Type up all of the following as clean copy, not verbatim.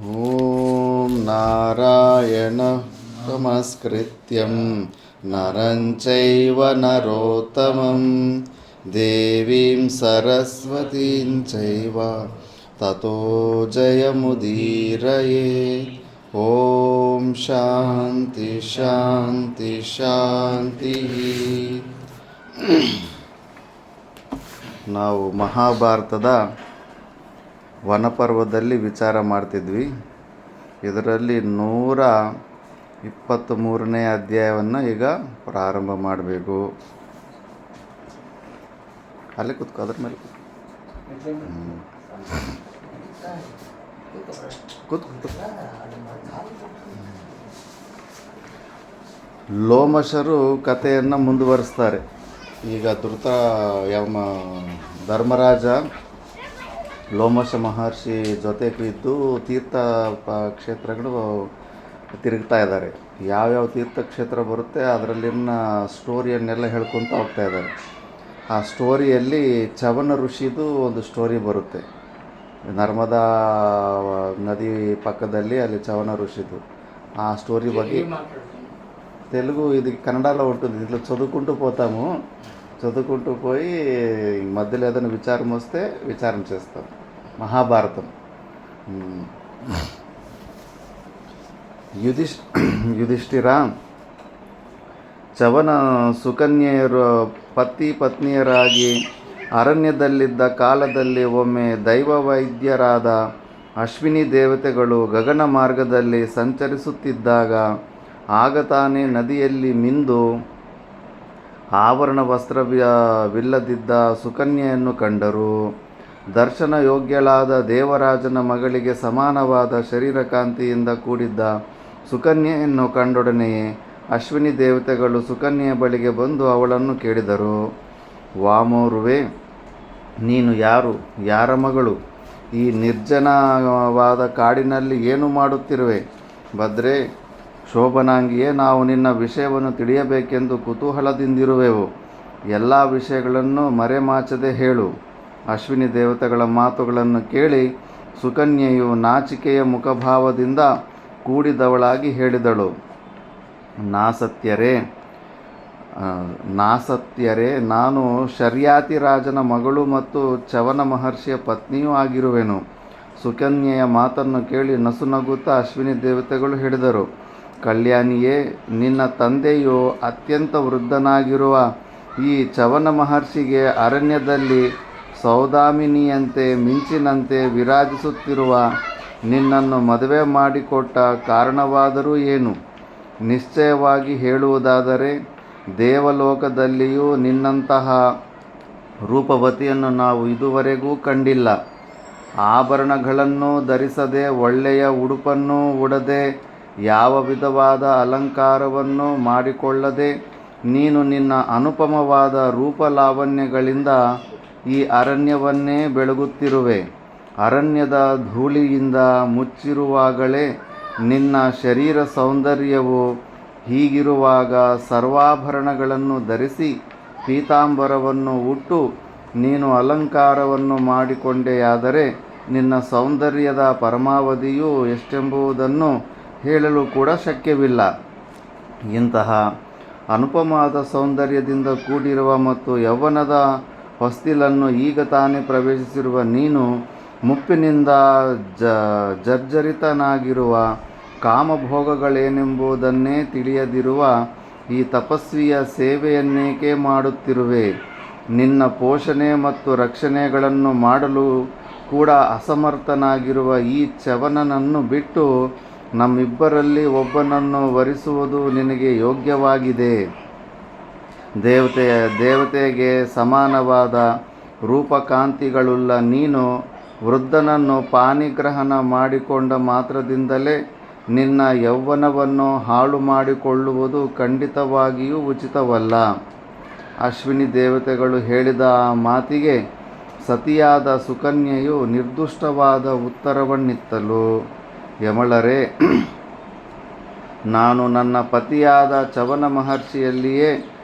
ಓಂ ನಾರಾಯಣ ನಮಸ್ಕೃತ್ಯಂ ನರಂ ಚೈವ ನರೋತ್ತಮಂ ದೇವೀಂ ಸರಸ್ವತೀಂ ಚೈವ ತತೋ ಜಯಮುದೀರಯೇ. ಓಂ ಶಾಂತಿ ಶಾಂತಿ ಶಾಂತಿ. ನಾವು ಮಹಾಭಾರತದ ವನಪರ್ವದಲ್ಲಿ ವಿಚಾರ ಮಾಡ್ತಿದ್ವಿ. ಇದರಲ್ಲಿ 123ನೇ ಅಧ್ಯಾಯವನ್ನು ಈಗ ಪ್ರಾರಂಭ ಮಾಡಬೇಕು. ಅಲ್ಲೇ ಕೂತ್ಕೋ, ಅದ್ರ ಮೇಲೆ ಕೂತ್ಕೋ. ಲೋಮಶರು ಕಥೆಯನ್ನು ಮುಂದುವರಿಸ್ತಾರೆ. ಈಗ ಧರ್ಮರಾಜ ಲೋಮಶ ಮಹರ್ಷಿ ಜೊತೆಗೆ ಇದ್ದು ತೀರ್ಥ ಕ್ಷೇತ್ರಗಳು ತಿರುಗ್ತಾ ಇದ್ದಾರೆ. ಯಾವ್ಯಾವ ತೀರ್ಥಕ್ಷೇತ್ರ ಬರುತ್ತೆ ಅದರಲ್ಲಿನ ಸ್ಟೋರಿಯನ್ನೆಲ್ಲ ಹೇಳ್ಕೊತ ಹೋಗ್ತಾ ಇದ್ದಾರೆ. ಆ ಸ್ಟೋರಿಯಲ್ಲಿ ಚವನ ಋಷಿದು ಒಂದು ಸ್ಟೋರಿ ಬರುತ್ತೆ. ನರ್ಮದಾ ನದಿ ಪಕ್ಕದಲ್ಲಿ ಅಲ್ಲಿ ಚವನ ಋಷಿದು ಆ ಸ್ಟೋರಿ ಬಗ್ಗೆ తెలుగు ఇది కన్నడలో ఉంటుంది. ఇట్లా చదువుకుంటూ పోయి మధ్యలో ఏదైనా విచారం వస్తే విచారం చేస్తాం. మహాభారతం. ಯುಧಿಷ್ಠಿರ ಚವನ ಸುಕನ್ಯೆಯರು ಪತ್ನಿಯರಾಗಿ ಅರಣ್ಯದಲ್ಲಿದ್ದ ಕಾಲದಲ್ಲಿ ಒಮ್ಮೆ ದೈವವೈದ್ಯರಾದ ಅಶ್ವಿನಿ ದೇವತೆಗಳು ಗಗನ ಮಾರ್ಗದಲ್ಲಿ ಸಂಚರಿಸುತ್ತಿದ್ದಾಗ ಆಗ ತಾನೇ ನದಿಯಲ್ಲಿ ಮಿಂದು ಆಭರಣ ವಸ್ತ್ರವಿಲ್ಲದಿದ್ದ ಸುಕನ್ಯೆಯನ್ನು ಕಂಡರು. ದರ್ಶನ ಯೋಗ್ಯಳಾದ ದೇವರಾಜನ ಮಗಳಿಗೆ ಸಮಾನವಾದ ಶರೀರಕಾಂತಿಯಿಂದ ಕೂಡಿದ್ದ ಸುಕನ್ಯೆಯನ್ನು ಕಂಡೊಡನೆಯೇ ಅಶ್ವಿನಿ ದೇವತೆಗಳು ಸುಕನ್ಯೆಯ ಬಳಿಗೆ ಬಂದು ಅವಳನ್ನು ಕೇಳಿದರು. ವಾಮೋರುವೆ, ನೀನು ಯಾರ ಮಗಳು? ಈ ನಿರ್ಜನವಾದ ಕಾಡಿನಲ್ಲಿ ಏನು ಮಾಡುತ್ತಿರುವೆ? ಭದ್ರೇ, ಶೋಭನಾಂಗಿಯೇ, ನಾವು ನಿನ್ನ ವಿಷಯವನ್ನು ತಿಳಿಯಬೇಕೆಂದು ಕುತೂಹಲದಿಂದಿರುವೆವು. ಎಲ್ಲ ವಿಷಯಗಳನ್ನು ಮರೆಮಾಚದೆ ಹೇಳು. ಅಶ್ವಿನಿ ದೇವತೆಗಳ ಮಾತುಗಳನ್ನು ಕೇಳಿ ಸುಕನ್ಯೆಯು ನಾಚಿಕೆಯ ಮುಖಭಾವದಿಂದ ಕೂಡಿದವಳಾಗಿ ಹೇಳಿದಳು. ನಾಸತ್ಯರೇ, ನಾನು ಶರ್ಯಾತಿ ರಾಜನ ಮಗಳು ಮತ್ತು ಚವನ ಮಹರ್ಷಿಯ ಪತ್ನಿಯೂ ಆಗಿರುವೆನು. ಸುಕನ್ಯೆಯ ಮಾತನ್ನು ಕೇಳಿ ನಸುನಗುತ್ತಾ ಅಶ್ವಿನಿ ದೇವತೆಗಳು ಹೇಳಿದರು. ಕಲ್ಯಾಣಿಯೇ, ನಿನ್ನ ತಂದೆಯು ಅತ್ಯಂತ ವೃದ್ಧನಾಗಿರುವ ಈ ಚವನ ಮಹರ್ಷಿಗೆ ಅರಣ್ಯದಲ್ಲಿ ಸೌದಾಮಿನಿಯಂತೆ ಮಿಂಚಿನಂತೆ ವಿರಾಜಿಸುತ್ತಿರುವ ನಿನ್ನನ್ನು ಮದುವೆ ಮಾಡಿಕೊಟ್ಟ ಕಾರಣವಾದರೂ ಏನು? ನಿಶ್ಚಯವಾಗಿ ಹೇಳುವುದಾದರೆ ದೇವಲೋಕದಲ್ಲಿಯೂ ನಿನ್ನಂತಹ ರೂಪವತಿಯನ್ನು ನಾವು ಇದುವರೆಗೂ ಕಂಡಿಲ್ಲ. ಆಭರಣಗಳನ್ನು ಧರಿಸದೆ, ಒಳ್ಳೆಯ ಉಡುಪನ್ನು ಉಡದೆ, ಯಾವ ವಿಧವಾದ ಅಲಂಕಾರವನ್ನು ಮಾಡಿಕೊಳ್ಳದೆ ನೀನು ನಿನ್ನ ಅನುಪಮವಾದ ರೂಪಲಾವಣ್ಯಗಳಿಂದ ಈ ಅರಣ್ಯವನ್ನೇ ಬೆಳಗುತ್ತಿರುವೆ. ಅರಣ್ಯದ ಧೂಳಿಯಿಂದ ಮುಚ್ಚಿರುವಾಗಲೇ ನಿನ್ನ ಶರೀರ ಸೌಂದರ್ಯವು ಹೀಗಿರುವಾಗ ಸರ್ವಾಭರಣಗಳನ್ನು ಧರಿಸಿ ಪೀತಾಂಬರವನ್ನು ಉಟ್ಟು ನೀನು ಅಲಂಕಾರವನ್ನು ಮಾಡಿಕೊಂಡೆಯಾದರೆ ನಿನ್ನ ಸೌಂದರ್ಯದ ಪರಮಾವಧಿಯು ಎಷ್ಟೆಂಬುದನ್ನು ಹೇಳಲು ಕೂಡ ಶಕ್ಯವಿಲ್ಲ. ಇಂತಹ ಅನುಪಮವಾದ ಸೌಂದರ್ಯದಿಂದ ಕೂಡಿರುವ ಮತ್ತು ಯೌವನದ ಹೊಸ್ತಿಲನ್ನು ಈಗ ತಾನೇ ಪ್ರವೇಶಿಸಿರುವ ನೀನು ಮುಪ್ಪಿನಿಂದ ಜರ್ಜರಿತನಾಗಿರುವ ಕಾಮಭೋಗಗಳೇನೆಂಬುದನ್ನೇ ತಿಳಿಯದಿರುವ ಈ ತಪಸ್ವಿಯ ಸೇವೆಯನ್ನೇಕೆ ಮಾಡುತ್ತಿರುವೆ? ನಿನ್ನ ಪೋಷಣೆ ಮತ್ತು ರಕ್ಷಣೆಗಳನ್ನು ಮಾಡಲು ಕೂಡ ಅಸಮರ್ಥನಾಗಿರುವ ಈ ಚವನನನ್ನು ಬಿಟ್ಟು ನಮ್ಮಿಬ್ಬರಲ್ಲಿ ಒಬ್ಬನನ್ನು ವರಿಸುವುದು ನಿನಗೆ ಯೋಗ್ಯವಾಗಿದೆ. ದೇವತೆಗೆ ಸಮಾನವಾದ ರೂಪಕಾಂತಿಗಳುಳ್ಳ ನೀನು ವೃದ್ಧನನ್ನು ಪಾಣಿಗ್ರಹಣ ಮಾಡಿಕೊಂಡ ಮಾತ್ರದಿಂದಲೇ ನಿನ್ನ ಯೌವನವನ್ನು ಹಾಳು ಮಾಡಿಕೊಳ್ಳುವುದು ಖಂಡಿತವಾಗಿಯೂ ಉಚಿತವಲ್ಲ. ಅಶ್ವಿನಿ ದೇವತೆಗಳು ಹೇಳಿದ ಆ ಮಾತಿಗೆ ಸತಿಯಾದ ಸುಕನ್ಯೆಯು ನಿರ್ದುಷ್ಟವಾದ ಉತ್ತರವನ್ನಿತ್ತಳು. ಯಮಳರೇ, ನಾನು ನನ್ನ ಪತಿಯಾದ ಚವನ ಮಹರ್ಷಿಯಲ್ಲಿಯೇ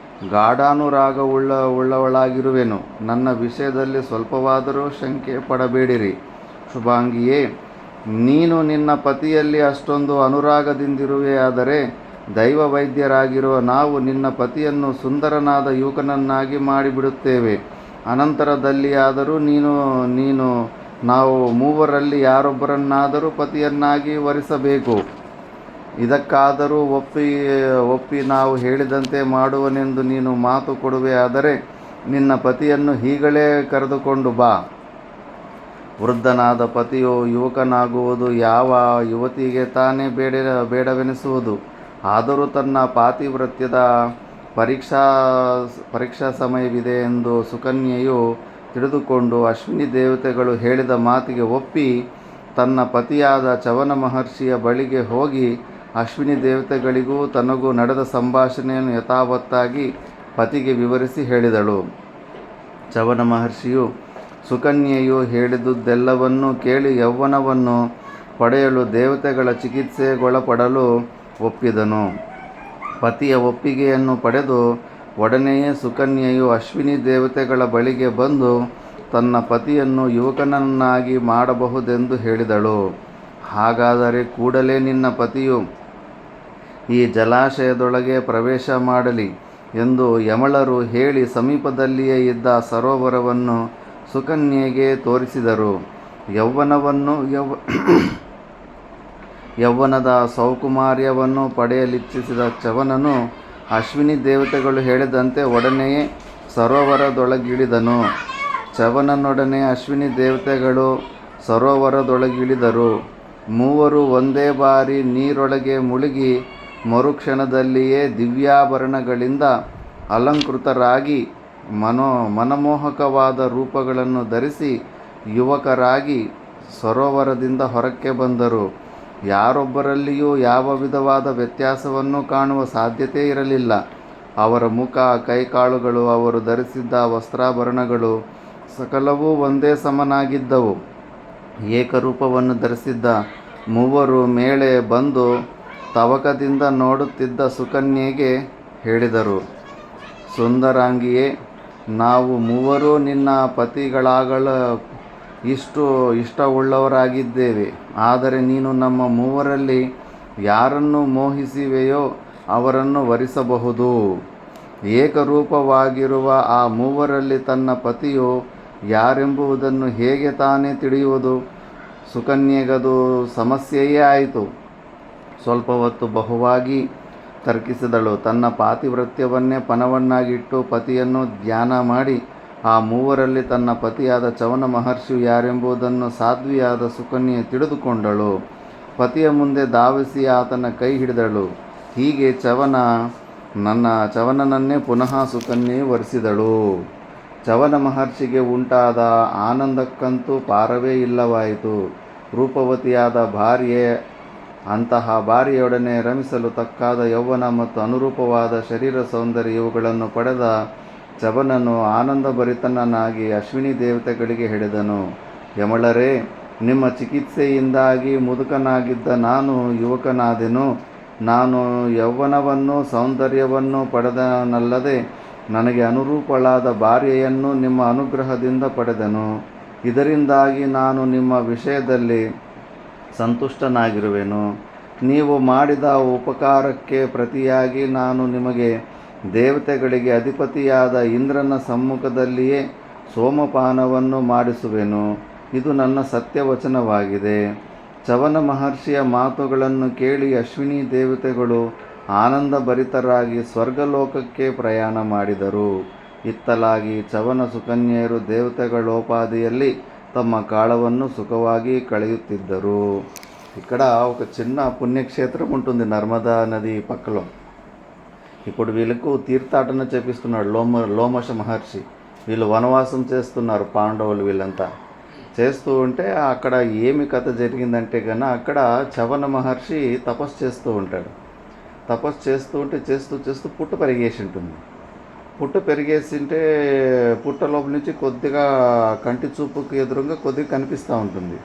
ಗಾಢಾನುರಾಗವುಳ್ಳವಳಾಗಿರುವೆನು. ನನ್ನ ವಿಷಯದಲ್ಲಿ ಸ್ವಲ್ಪವಾದರೂ ಶಂಕೆ ಪಡಬೇಡಿರಿ. ಶುಭಾಂಗಿಯೇ, ನೀನು ನಿನ್ನ ಪತಿಯಲ್ಲಿ ಅಷ್ಟೊಂದು ಅನುರಾಗದಿಂದಿರುವೆಯಾದರೆ ದೈವ ವೈದ್ಯರಾಗಿರುವ ನಾವು ನಿನ್ನ ಪತಿಯನ್ನು ಸುಂದರನಾದ ಯುವಕನನ್ನಾಗಿ ಮಾಡಿಬಿಡುತ್ತೇವೆ. ಅನಂತರದಲ್ಲಿಯಾದರೂ ನೀನು ನೀನು ನಾವು ಮೂವರಲ್ಲಿ ಯಾರೊಬ್ಬರನ್ನಾದರೂ ಪತಿಯನ್ನಾಗಿ ವರಿಸಬೇಕು. ಇದಕ್ಕಾದರೂ ಒಪ್ಪಿ ನಾವು ಹೇಳಿದಂತೆ ಮಾಡುವನೆಂದು ನೀನು ಮಾತು ಕೊಡುವೆಯಾದರೆ ನಿನ್ನ ಪತಿಯನ್ನು ಈಗಲೇ ಕರೆದುಕೊಂಡು ಬಾ. ವೃದ್ಧನಾದ ಪತಿಯು ಯುವಕನಾಗುವುದು ಯಾವ ಯುವತಿಗೆ ತಾನೇ ಬೇಡವೆನಿಸುವುದು. ಆದರೂ ತನ್ನ ಪಾತಿವ್ರತ್ಯದ ಪರೀಕ್ಷಾ ಸಮಯವಿದೆ ಎಂದು ಸುಕನ್ಯೆಯು ತಿಳಿದುಕೊಂಡು ಅಶ್ವಿನಿ ದೇವತೆಗಳು ಹೇಳಿದ ಮಾತಿಗೆ ಒಪ್ಪಿ ತನ್ನ ಪತಿಯಾದ ಚವನ ಮಹರ್ಷಿಯ ಬಳಿಗೆ ಹೋಗಿ ಅಶ್ವಿನಿ ದೇವತೆಗಳಿಗೂ ತನಗೂ ನಡೆದ ಸಂಭಾಷಣೆಯನ್ನು ಯಥಾವತ್ತಾಗಿ ಪತಿಗೆ ವಿವರಿಸಿ ಹೇಳಿದಳು. ಚವನ ಮಹರ್ಷಿಯು ಸುಕನ್ಯೆಯು ಹೇಳಿದುದೆಲ್ಲವನ್ನೂ ಕೇಳಿ ಯೌವನವನ್ನು ಪಡೆಯಲು ದೇವತೆಗಳ ಚಿಕಿತ್ಸೆಗೊಳಪಡಲು ಒಪ್ಪಿದನು. ಪತಿಯ ಒಪ್ಪಿಗೆಯನ್ನು ಪಡೆದು ಒಡನೆಯೇ ಸುಕನ್ಯೆಯು ಅಶ್ವಿನಿ ದೇವತೆಗಳ ಬಳಿಗೆ ಬಂದು ತನ್ನ ಪತಿಯನ್ನು ಯುವಕನನ್ನಾಗಿ ಮಾಡಬಹುದೆಂದು ಹೇಳಿದಳು. ಹಾಗಾದರೆ ಕೂಡಲೇ ನಿನ್ನ ಪತಿಯು ಈ ಜಲಾಶಯದೊಳಗೆ ಪ್ರವೇಶ ಮಾಡಲಿ ಎಂದು ಯಮಳರು ಹೇಳಿ ಸಮೀಪದಲ್ಲಿಯೇ ಇದ್ದ ಸರೋವರವನ್ನು ಸುಕನ್ಯೆಗೆ ತೋರಿಸಿದರು. ಯೌವನದ ಸೌಕುಮಾರ್ಯವನ್ನು ಪಡೆಯಲಿಚ್ಛಿಸಿದ ಚವನನು ಅಶ್ವಿನಿ ದೇವತೆಗಳು ಹೇಳಿದಂತೆ ಒಡನೆಯೇ ಸರೋವರದೊಳಗಿಳಿದನು. ಚವನನೊಡನೆ ಅಶ್ವಿನಿ ದೇವತೆಗಳು ಸರೋವರದೊಳಗಿಳಿದರು. ಮೂವರು ಒಂದೇ ಬಾರಿ ನೀರೊಳಗೆ ಮುಳುಗಿ ಮರುಕ್ಷಣದಲ್ಲಿಯೇ ದಿವ್ಯಾಭರಣಗಳಿಂದ ಅಲಂಕೃತರಾಗಿ ಮನಮೋಹಕವಾದ ರೂಪಗಳನ್ನು ಧರಿಸಿ ಯುವಕರಾಗಿ ಸರೋವರದಿಂದ ಹೊರಕ್ಕೆ ಬಂದರು. ಯಾರೊಬ್ಬರಲ್ಲಿಯೂ ಯಾವ ವಿಧವಾದ ವ್ಯತ್ಯಾಸವನ್ನು ಕಾಣುವ ಸಾಧ್ಯತೆ ಇರಲಿಲ್ಲ. ಅವರ ಮುಖ, ಕೈಕಾಲುಗಳು, ಅವರು ಧರಿಸಿದ್ದ ವಸ್ತ್ರಾಭರಣಗಳು ಸಕಲವೂ ಒಂದೇ ಸಮನಾಗಿದ್ದವು. ಏಕರೂಪವನ್ನು ಧರಿಸಿದ್ದ ಮೂವರು ಮೇಲೆ ಬಂದು ತವಕದಿಂದ ನೋಡುತ್ತಿದ್ದ ಸುಕನ್ಯೆಗೆ ಹೇಳಿದರು, ಸುಂದರಾಂಗಿಯೇ, ನಾವು ಮೂವರೂ ನಿನ್ನ ಪತಿಗಳಾಗಲು ಇಷ್ಟವುಳ್ಳವರಾಗಿದ್ದೇವೆ. ಆದರೆ ನೀನು ನಮ್ಮ ಮೂವರಲ್ಲಿ ಯಾರನ್ನು ಮೋಹಿಸುವೆಯೋ ಅವರನ್ನು ವರಿಸಬಹುದು. ಏಕರೂಪವಾಗಿರುವ ಆ ಮೂವರಲ್ಲಿ ತನ್ನ ಪತಿಯು ಯಾರೆಂಬುದನ್ನು ಹೇಗೆ ತಾನೇ ತಿಳಿಯುವುದು? ಸುಕನ್ಯೆಗದು ಸಮಸ್ಯೆಯೇ ಆಯಿತು. ಸ್ವಲ್ಪ ಹೊತ್ತು ಬಹುವಾಗಿ ತರ್ಕಿಸಿದಳು. ತನ್ನ ಪಾತಿವ್ರತ್ಯವನ್ನೇ ಪಣವನ್ನಾಗಿಟ್ಟು ಪತಿಯನ್ನು ಧ್ಯಾನ ಮಾಡಿ ಆ ಮೂವರಲ್ಲಿ ತನ್ನ ಪತಿಯಾದ ಚವನ ಮಹರ್ಷಿಯು ಯಾರೆಂಬುದನ್ನು ಸಾಧ್ವಿಯಾದ ಸುಕನ್ಯೆ ತಿಳಿದುಕೊಂಡಳು. ಪತಿಯ ಮುಂದೆ ಧಾವಿಸಿ ಆತನ ಕೈ ಹಿಡಿದಳು. ಹೀಗೆ ಚವನನನ್ನೇ ಪುನಃ ಸುಕನ್ಯೆಯು ವರಿಸಿದಳು. ಚವನ ಮಹರ್ಷಿಗೆ ಉಂಟಾದ ಆನಂದಕ್ಕಂತೂ ಪಾರವೇ ಇಲ್ಲವಾಯಿತು. ರೂಪವತಿಯಾದ ಭಾರ್ಯೆ, ಅಂತಹ ಭಾರ್ಯೆಯೊಡನೆ ರಮಿಸಲು ತಕ್ಕಾದ ಯೌವನ ಮತ್ತು ಅನುರೂಪವಾದ ಶರೀರ ಸೌಂದರ್ಯ ಇವುಗಳನ್ನು ಪಡೆದ ಚವನನು ಆನಂದಭರಿತನಾಗಿ ಅಶ್ವಿನಿ ದೇವತೆಗಳಿಗೆ ಹೇಳಿದನು, ಯಮಳರೇ, ನಿಮ್ಮ ಚಿಕಿತ್ಸೆಯಿಂದಾಗಿ ಮುದುಕನಾಗಿದ್ದ ನಾನು ಯುವಕನಾದೆನು. ನಾನು ಯೌವನವನ್ನು ಸೌಂದರ್ಯವನ್ನು ಪಡೆದನಲ್ಲದೆ ನನಗೆ ಅನುರೂಪಳಾದ ಭಾರ್ಯೆಯನ್ನು ನಿಮ್ಮ ಅನುಗ್ರಹದಿಂದ ಪಡೆದನು. ಇದರಿಂದಾಗಿ ನಾನು ನಿಮ್ಮ ವಿಷಯದಲ್ಲಿ ಸಂತುಷ್ಟನಾಗಿರುವೆನು. ನೀವು ಮಾಡಿದ ಉಪಕಾರಕ್ಕೆ ಪ್ರತಿಯಾಗಿ ನಾನು ನಿಮಗೆ ದೇವತೆಗಳಿಗೆ ಅಧಿಪತಿಯಾದ ಇಂದ್ರನ ಸಮ್ಮುಖದಲ್ಲಿಯೇ ಸೋಮಪಾನವನ್ನು ಮಾಡಿಸುವೆನು. ಇದು ನನ್ನ ಸತ್ಯವಚನವಾಗಿದೆ. ಚವನ ಮಹರ್ಷಿಯ ಮಾತುಗಳನ್ನು ಕೇಳಿ ಅಶ್ವಿನಿ ದೇವತೆಗಳು ಆನಂದಭರಿತರಾಗಿ ಸ್ವರ್ಗಲೋಕಕ್ಕೆ ಪ್ರಯಾಣ ಮಾಡಿದರು. ಇತ್ತಲಾಗಿ ಚವನ ಸುಕನ್ಯೆಯರು ದೇವತೆಗಳೋಪಾದಿಯಲ್ಲಿ తమ కాళವನ್ನು సుఖವಾಗಿ కಳೆయుತ್ತಿದ್ದರು. ఇక్కడ ఒక చిన్న పుణ్యక్షేత్రం ఉంటుంది నర్మదా నది పక్కలో. ఇప్పుడు వీళ్ళకు తీర్థాటన చేపిస్తున్నాడు లోమశ మహర్షి. వీళ్ళు వనవాసం చేస్తున్నారు పాండవులు. వీళ్ళంతా చేస్తూ ఉంటే అక్కడ ఏమి కథ జరిగిందంటే కన్నా అక్కడ చవన మహర్షి తపస్సు చేస్తూ ఉంటాడు. తపస్సు చేస్తూ ఉంటే చేస్తూ పుట్ట పెరిగేసి ఉంటుంది. పుట్ట పెరిగేసింటే పుట్ట లోపల నుంచి కొద్దిగా కంటి చూపుకి ఎదురుగా కొద్దిగా కనిపిస్తూ ఉంటుంది.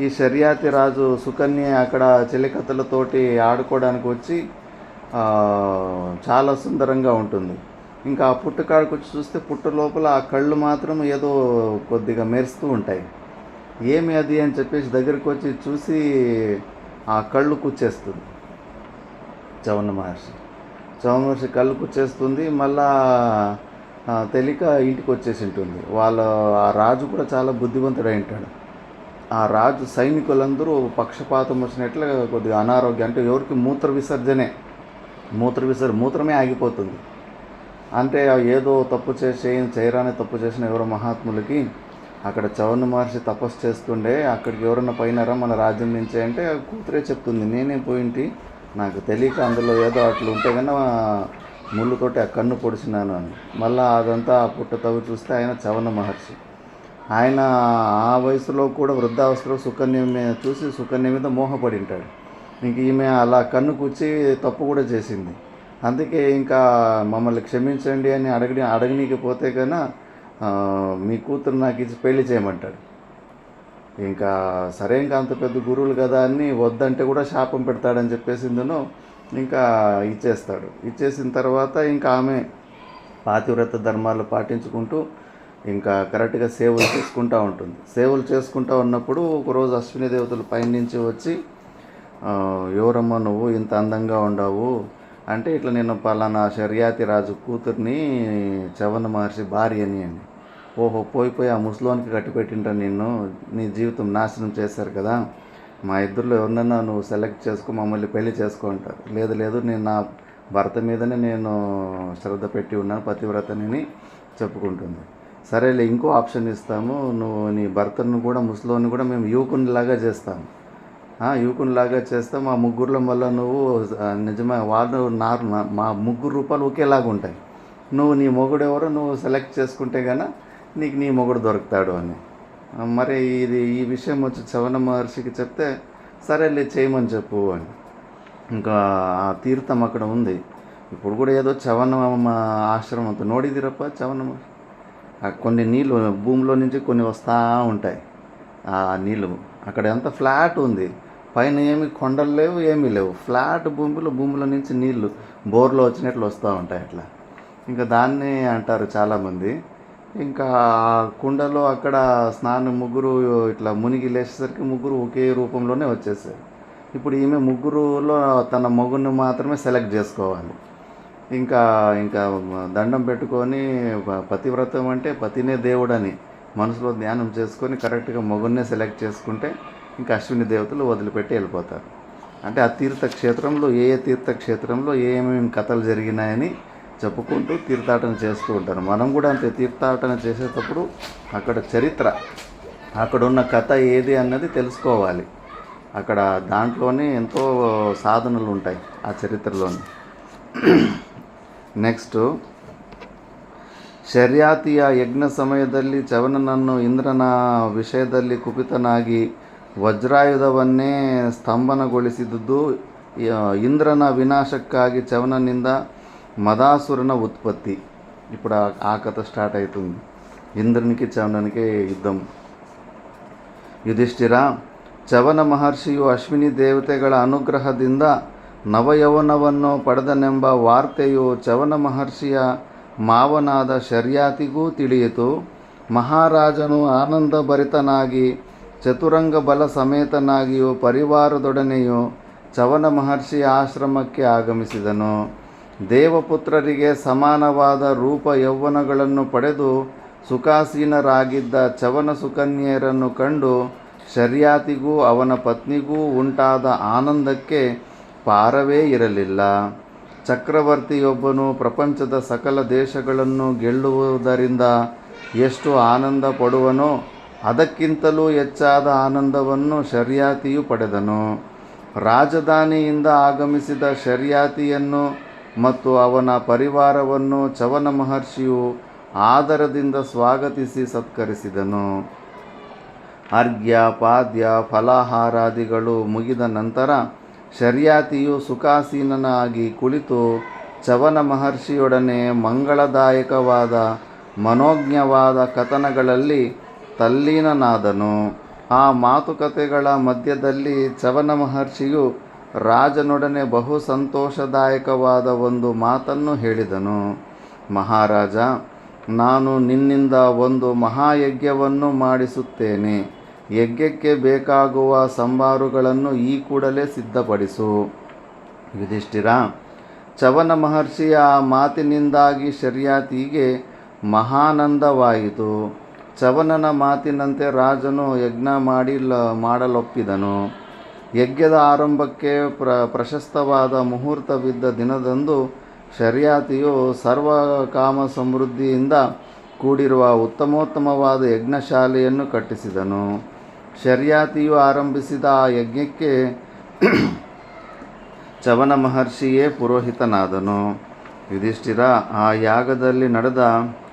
ఈ శర్యాతి రాజు సుకన్య అక్కడ చెలికత్తలతోటి ఆడుకోవడానికి వచ్చి చాలా సుందరంగా ఉంటుంది. ఇంకా ఆ పుట్ట కాడికి వచ్చి చూస్తే పుట్ట లోపల ఆ కళ్ళు మాత్రం ఏదో కొద్దిగా మెరుస్తూ ఉంటాయి. ఏమి అది అని చెప్పేసి దగ్గరికి వచ్చి చూసి ఆ కళ్ళు కుచ్చేస్తుంది చవన మహర్షి. చవన మహర్షి కళ్ళు కుచ్చేస్తుంది. మళ్ళా తెలియక ఇంటికి వచ్చేసి ఉంటుంది. ఆ రాజు కూడా చాలా బుద్ధివంతుడై ఉంటాడు. ఆ రాజు సైనికులందరూ పక్షపాతం వచ్చినట్లు కొద్దిగా అనారోగ్యం, అంటే ఎవరికి మూత్రమే ఆగిపోతుంది. అంటే ఏదో తప్పు చేయరాని తప్పు చేసిన ఎవరో మహాత్ములకి అక్కడ చవన మహర్షి తపస్సు చేస్తుండే, అక్కడికి ఎవరన్నా పోయినారా మన రాజ్యం నుంచి అంటే కూతురే చెప్తుంది, నేనే పోయింటి, నాకు తెలియక అందులో ఏదో అట్లా ఉంటే కన్నా ముళ్ళుతోటి ఆ కన్ను పొడిచినాను అని. మళ్ళీ అదంతా పుట్ట తవ్వి చూస్తే ఆయన చవన మహర్షి. ఆయన ఆ వయసులో కూడా వృద్ధావస్థలో సుకన్య మీద మోహపడి ఉంటాడు. ఇంక ఈమె అలా కన్ను కూర్చి తప్పు కూడా చేసింది. అందుకే ఇంకా మమ్మల్ని క్షమించండి అని అడగనీకి పోతే కన్నా మీ కూతురు నాకు ఇచ్చి పెళ్లి చేయమంటాడు. ఇంకా సరే, ఇంకా అంత పెద్ద గురువులు కదా అని వద్దంటే కూడా శాపం పెడతాడని చెప్పేసిందును ఇంకా ఇచ్చేస్తాడు. ఇచ్చేసిన తర్వాత ఇంకా ఆమె పాతివ్రత ధర్మాలు పాటించుకుంటూ ఇంకా కరెక్ట్గా సేవలు చేసుకుంటూ ఉంటుంది. సేవలు చేసుకుంటూ ఉన్నప్పుడు ఒకరోజు అశ్విని దేవతలు పైనుంచి వచ్చి, ఎవరమ్మా నువ్వు ఇంత అందంగా ఉండవు అంటే, ఇట్లా నేను పలానా షర్యాతి రాజు కూతుర్ని చవన మహర్షి భార్యని అని. ఓహో, పోయి ఆ ముసలోనికి కట్టిపెట్టింటాను నిన్ను, నీ జీవితం నాశనం చేశారు కదా, మా ఇద్దరిలో ఎవరినన్నా నువ్వు సెలెక్ట్ చేసుకో, మమ్మల్ని పెళ్లి చేసుకో అంటారు. లేదు నేను నా భర్త మీదనే నేను శ్రద్ధ పెట్టి ఉన్నాను, పతివ్రతని చెప్పుకుంటుంది. సరేలే, ఇంకో ఆప్షన్ ఇస్తాము, నువ్వు నీ భర్తను కూడా ముసలోని కూడా మేము యువకునిలాగా చేస్తాము. యువకునిలాగా చేస్తాం, మా ముగ్గురులో మళ్ళీ నువ్వు నిజమే వాళ్ళు మా ముగ్గురు రూపాయలు ఒకేలాగా ఉంటాయి, నువ్వు నీ మొగుడు ఎవరో నువ్వు సెలెక్ట్ చేసుకుంటే కన్నా నీకు నీ మొగుడు దొరుకుతాడు అని. మరి ఈ విషయం వచ్చి చవన మహర్షికి చెప్తే, సరేలే చేయమని చెప్పు అని. ఇంకా ఆ తీర్థం అక్కడ ఉంది. ఇప్పుడు కూడా ఏదో చవన ఆశ్రమం అంతా నోడిదిరప్ప చవన కొన్ని నీళ్ళు భూమిలో నుంచి కొన్ని వస్తూ ఉంటాయి. ఆ నీళ్ళు అక్కడ ఎంత ఫ్లాట్ ఉంది, పైన ఏమి కొండలు లేవు, ఏమీ లేవు, ఫ్లాట్ భూమిలో నుంచి నీళ్ళు బోర్లో వచ్చినట్లు వస్తూ ఉంటాయి అట్లా. ఇంకా దాన్ని అంటారు చాలామంది. ఇంకా కుండలో అక్కడ ముగ్గురు ఇట్లా మునిగి లేచేసరికి ముగ్గురు ఒకే రూపంలోనే వచ్చేసారు. ఇప్పుడు ఈమె ముగ్గురులో తన మొగుడిని మాత్రమే సెలెక్ట్ చేసుకోవాలి. ఇంకా దండం పెట్టుకొని పతివ్రతం అంటే పతినే దేవుడని మనసులో ధ్యానం చేసుకొని కరెక్ట్గా మొగుడినే సెలెక్ట్ చేసుకుంటే ఇంకా అశ్విని దేవతలు వదిలిపెట్టి వెళ్ళిపోతారు. అంటే ఆ తీర్థక్షేత్రంలో ఏ తీర్థక్షేత్రంలో ఏమేమి కథలు జరిగినాయని చెప్పుకుంటూ తీర్థాటన చేస్తూ ఉంటారు. మనం కూడా అంతే, తీర్థాటన చేసేటప్పుడు అక్కడ చరిత్ర, అక్కడున్న కథ ఏది అన్నది తెలుసుకోవాలి. అక్కడ దాంట్లోనే ఎంతో సాధనలు ఉంటాయి ఆ చరిత్రలోని. ನೆಕ್ಸ್ಟು, ಶರ್ಯಾತಿಯ ಯಜ್ಞ ಸಮಯದಲ್ಲಿ ಚವನನನ್ನು ಇಂದ್ರನ ವಿಷಯದಲ್ಲಿ ಕುಪಿತನಾಗಿ ವಜ್ರಾಯುಧವನ್ನೇ ಸ್ತಂಭನಗೊಳಿಸಿದುದು ಇಂದ್ರನ ವಿನಾಶಕ್ಕಾಗಿ చవనನಿಂದ మదాసురన ఉత్పత్తి. ఇప్పుడు ఆ కథ స్టార్ట్ అవుతుంది. ఇంద్రునికి చవననికి యుద్ధం. ಯುಧಿಷ್ಠಿರ, ಚವನ ಮಹರ್ಷಿಯು ಅಶ್ವಿನಿ ದೇವತೆಗಳ ಅನುಗ್ರಹದಿಂದ ನವಯೌವನವನ್ನು ಪಡೆದನೆಂಬ ವಾರ್ತೆಯು ಚವನ ಮಹರ್ಷಿಯ ಮಾವನಾದ ಶರ್ಯಾತಿಗೂ ತಿಳಿಯಿತು. ಮಹಾರಾಜನು ಆನಂದಭರಿತನಾಗಿ ಚತುರಂಗ ಬಲ ಸಮೇತನಾಗಿಯೂ ಪರಿವಾರದೊಡನೆಯೂ ಚವನ ಮಹರ್ಷಿಯ ಆಶ್ರಮಕ್ಕೆ ಆಗಮಿಸಿದನು. ದೇವಪುತ್ರರಿಗೆ ಸಮಾನವಾದ ರೂಪ ಯೌವನಗಳನ್ನು ಪಡೆದು ಸುಖಾಸೀನರಾಗಿದ್ದ ಚವನ ಸುಕನ್ಯರನ್ನು ಕಂಡು ಶರ್ಯಾತಿಗೂ ಅವನ ಪತ್ನಿಗೂ ಉಂಟಾದ ಆನಂದಕ್ಕೆ ಪಾರವೇ ಇರಲಿಲ್ಲ. ಚಕ್ರವರ್ತಿಯೊಬ್ಬನು ಪ್ರಪಂಚದ ಸಕಲ ದೇಶಗಳನ್ನು ಗೆಲ್ಲುವುದರಿಂದ ಎಷ್ಟು ಆನಂದ ಪಡುವನೋ ಅದಕ್ಕಿಂತಲೂ ಹೆಚ್ಚಾದ ಆನಂದವನ್ನು ಶರ್ಯಾತಿಯು ಪಡೆದನು. ರಾಜಧಾನಿಯಿಂದ ಆಗಮಿಸಿದ ಶರ್ಯಾತಿಯನ್ನು ಮತ್ತು ಅವನ ಪರಿವಾರವನ್ನು ಚವನ ಮಹರ್ಷಿಯು ಆದರದಿಂದ ಸ್ವಾಗತಿಸಿ ಸತ್ಕರಿಸಿದನು. ಅರ್ಘ್ಯ ಪಾದ್ಯ ಫಲಾಹಾರಾದಿಗಳು ಮುಗಿದ ನಂತರ ಶರ್ಯಾತಿಯು ಸುಖಾಸೀನನಾಗಿ ಕುಳಿತು ಚವನ ಮಹರ್ಷಿಯೊಡನೆ ಮಂಗಳದಾಯಕವಾದ ಮನೋಜ್ಞವಾದ ಕಥನಗಳಲ್ಲಿ ತಲ್ಲೀನನಾದನು. ಆ ಮಾತುಕತೆಗಳ ಮಧ್ಯದಲ್ಲಿ ಚವನ ಮಹರ್ಷಿಯು ರಾಜನೊಡನೆ ಬಹು ಸಂತೋಷದಾಯಕವಾದ ಒಂದು ಮಾತನ್ನು ಹೇಳಿದನು. ಮಹಾರಾಜ, ನಾನು ನಿನ್ನಿಂದ ಒಂದು ಮಹಾಯಜ್ಞವನ್ನು ಮಾಡಿಸುತ್ತೇನೆ. ಯಜ್ಞಕ್ಕೆ ಬೇಕಾಗುವ ಸಂಭಾರುಗಳನ್ನು ಈ ಕೂಡಲೇ ಸಿದ್ಧಪಡಿಸು. ಯುಧಿಷ್ಠಿರ, ಚವನ ಮಹರ್ಷಿಯ ಆ ಮಾತಿನಿಂದಾಗಿ ಶರ್ಯಾತಿಗೆ ಮಹಾನಂದವಾಯಿತು. ಚವನನ ಮಾತಿನಂತೆ ರಾಜನು ಯಜ್ಞ ಮಾಡಲೊಪ್ಪಿದನು. ಯಜ್ಞದ ಆರಂಭಕ್ಕೆ ಪ್ರಶಸ್ತವಾದ ಮುಹೂರ್ತವಿದ್ದ ದಿನದಂದು ಶರ್ಯಾತಿಯು ಸರ್ವಕಾಮ ಸಮೃದ್ಧಿಯಿಂದ ಕೂಡಿರುವ ಉತ್ತಮೋತ್ತಮವಾದ ಯಜ್ಞಶಾಲೆಯನ್ನು ಕಟ್ಟಿಸಿದನು. ಶರ್ಯಾತಿಯು ಆರಂಭಿಸಿದ ಆ ಯಜ್ಞಕ್ಕೆ ಚವನ ಮಹರ್ಷಿಯೇ ಪುರೋಹಿತನಾದನು. ಯುಧಿಷ್ಠಿರ, ಆ ಯಾಗದಲ್ಲಿ ನಡೆದ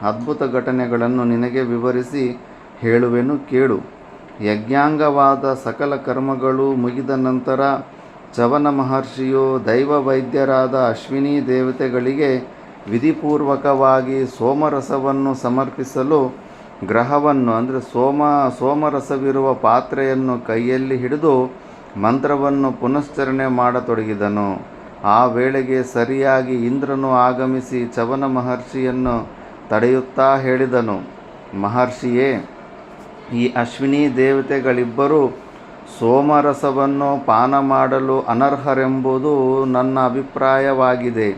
ಅದ್ಭುತ ಘಟನೆಗಳನ್ನು ನಿನಗೆ ವಿವರಿಸಿ ಹೇಳುವೆನು ಕೇಳು. ಯಜ್ಞಾಂಗವಾದ ಸಕಲ ಕರ್ಮಗಳು ಮುಗಿದ ನಂತರ ಚವನ ಮಹರ್ಷಿಯು ದೈವ ವೈದ್ಯರಾದ ಅಶ್ವಿನಿ ದೇವತೆಗಳಿಗೆ ವಿಧಿಪೂರ್ವಕವಾಗಿ ಸೋಮರಸವನ್ನು ಸಮರ್ಪಿಸಲು ಗ್ರಹವನ್ನು ಅಂದರೆ ಸೋಮರಸವಿರುವ ಪಾತ್ರೆಯನ್ನು ಕೈಯಲ್ಲಿ ಹಿಡಿದು ಮಂತ್ರವನ್ನು ಪುನಶ್ಚರಣೆ ಮಾಡತೊಡಗಿದನು. ಆ ವೇಳೆಗೆ ಸರಿಯಾಗಿ ಇಂದ್ರನು ಆಗಮಿಸಿ ಚವನ ಮಹರ್ಷಿಯನ್ನು ತಡೆಯುತ್ತಾ ಹೇಳಿದನು, ಮಹರ್ಷಿಯೇ, ಈ ಅಶ್ವಿನಿ ದೇವತೆಗಳಿಬ್ಬರೂ ಸೋಮರಸವನ್ನು ಪಾನ ಮಾಡಲು ಅನರ್ಹರೆಂಬುದು ನನ್ನ ಅಭಿಪ್ರಾಯವಾಗಿದೆ.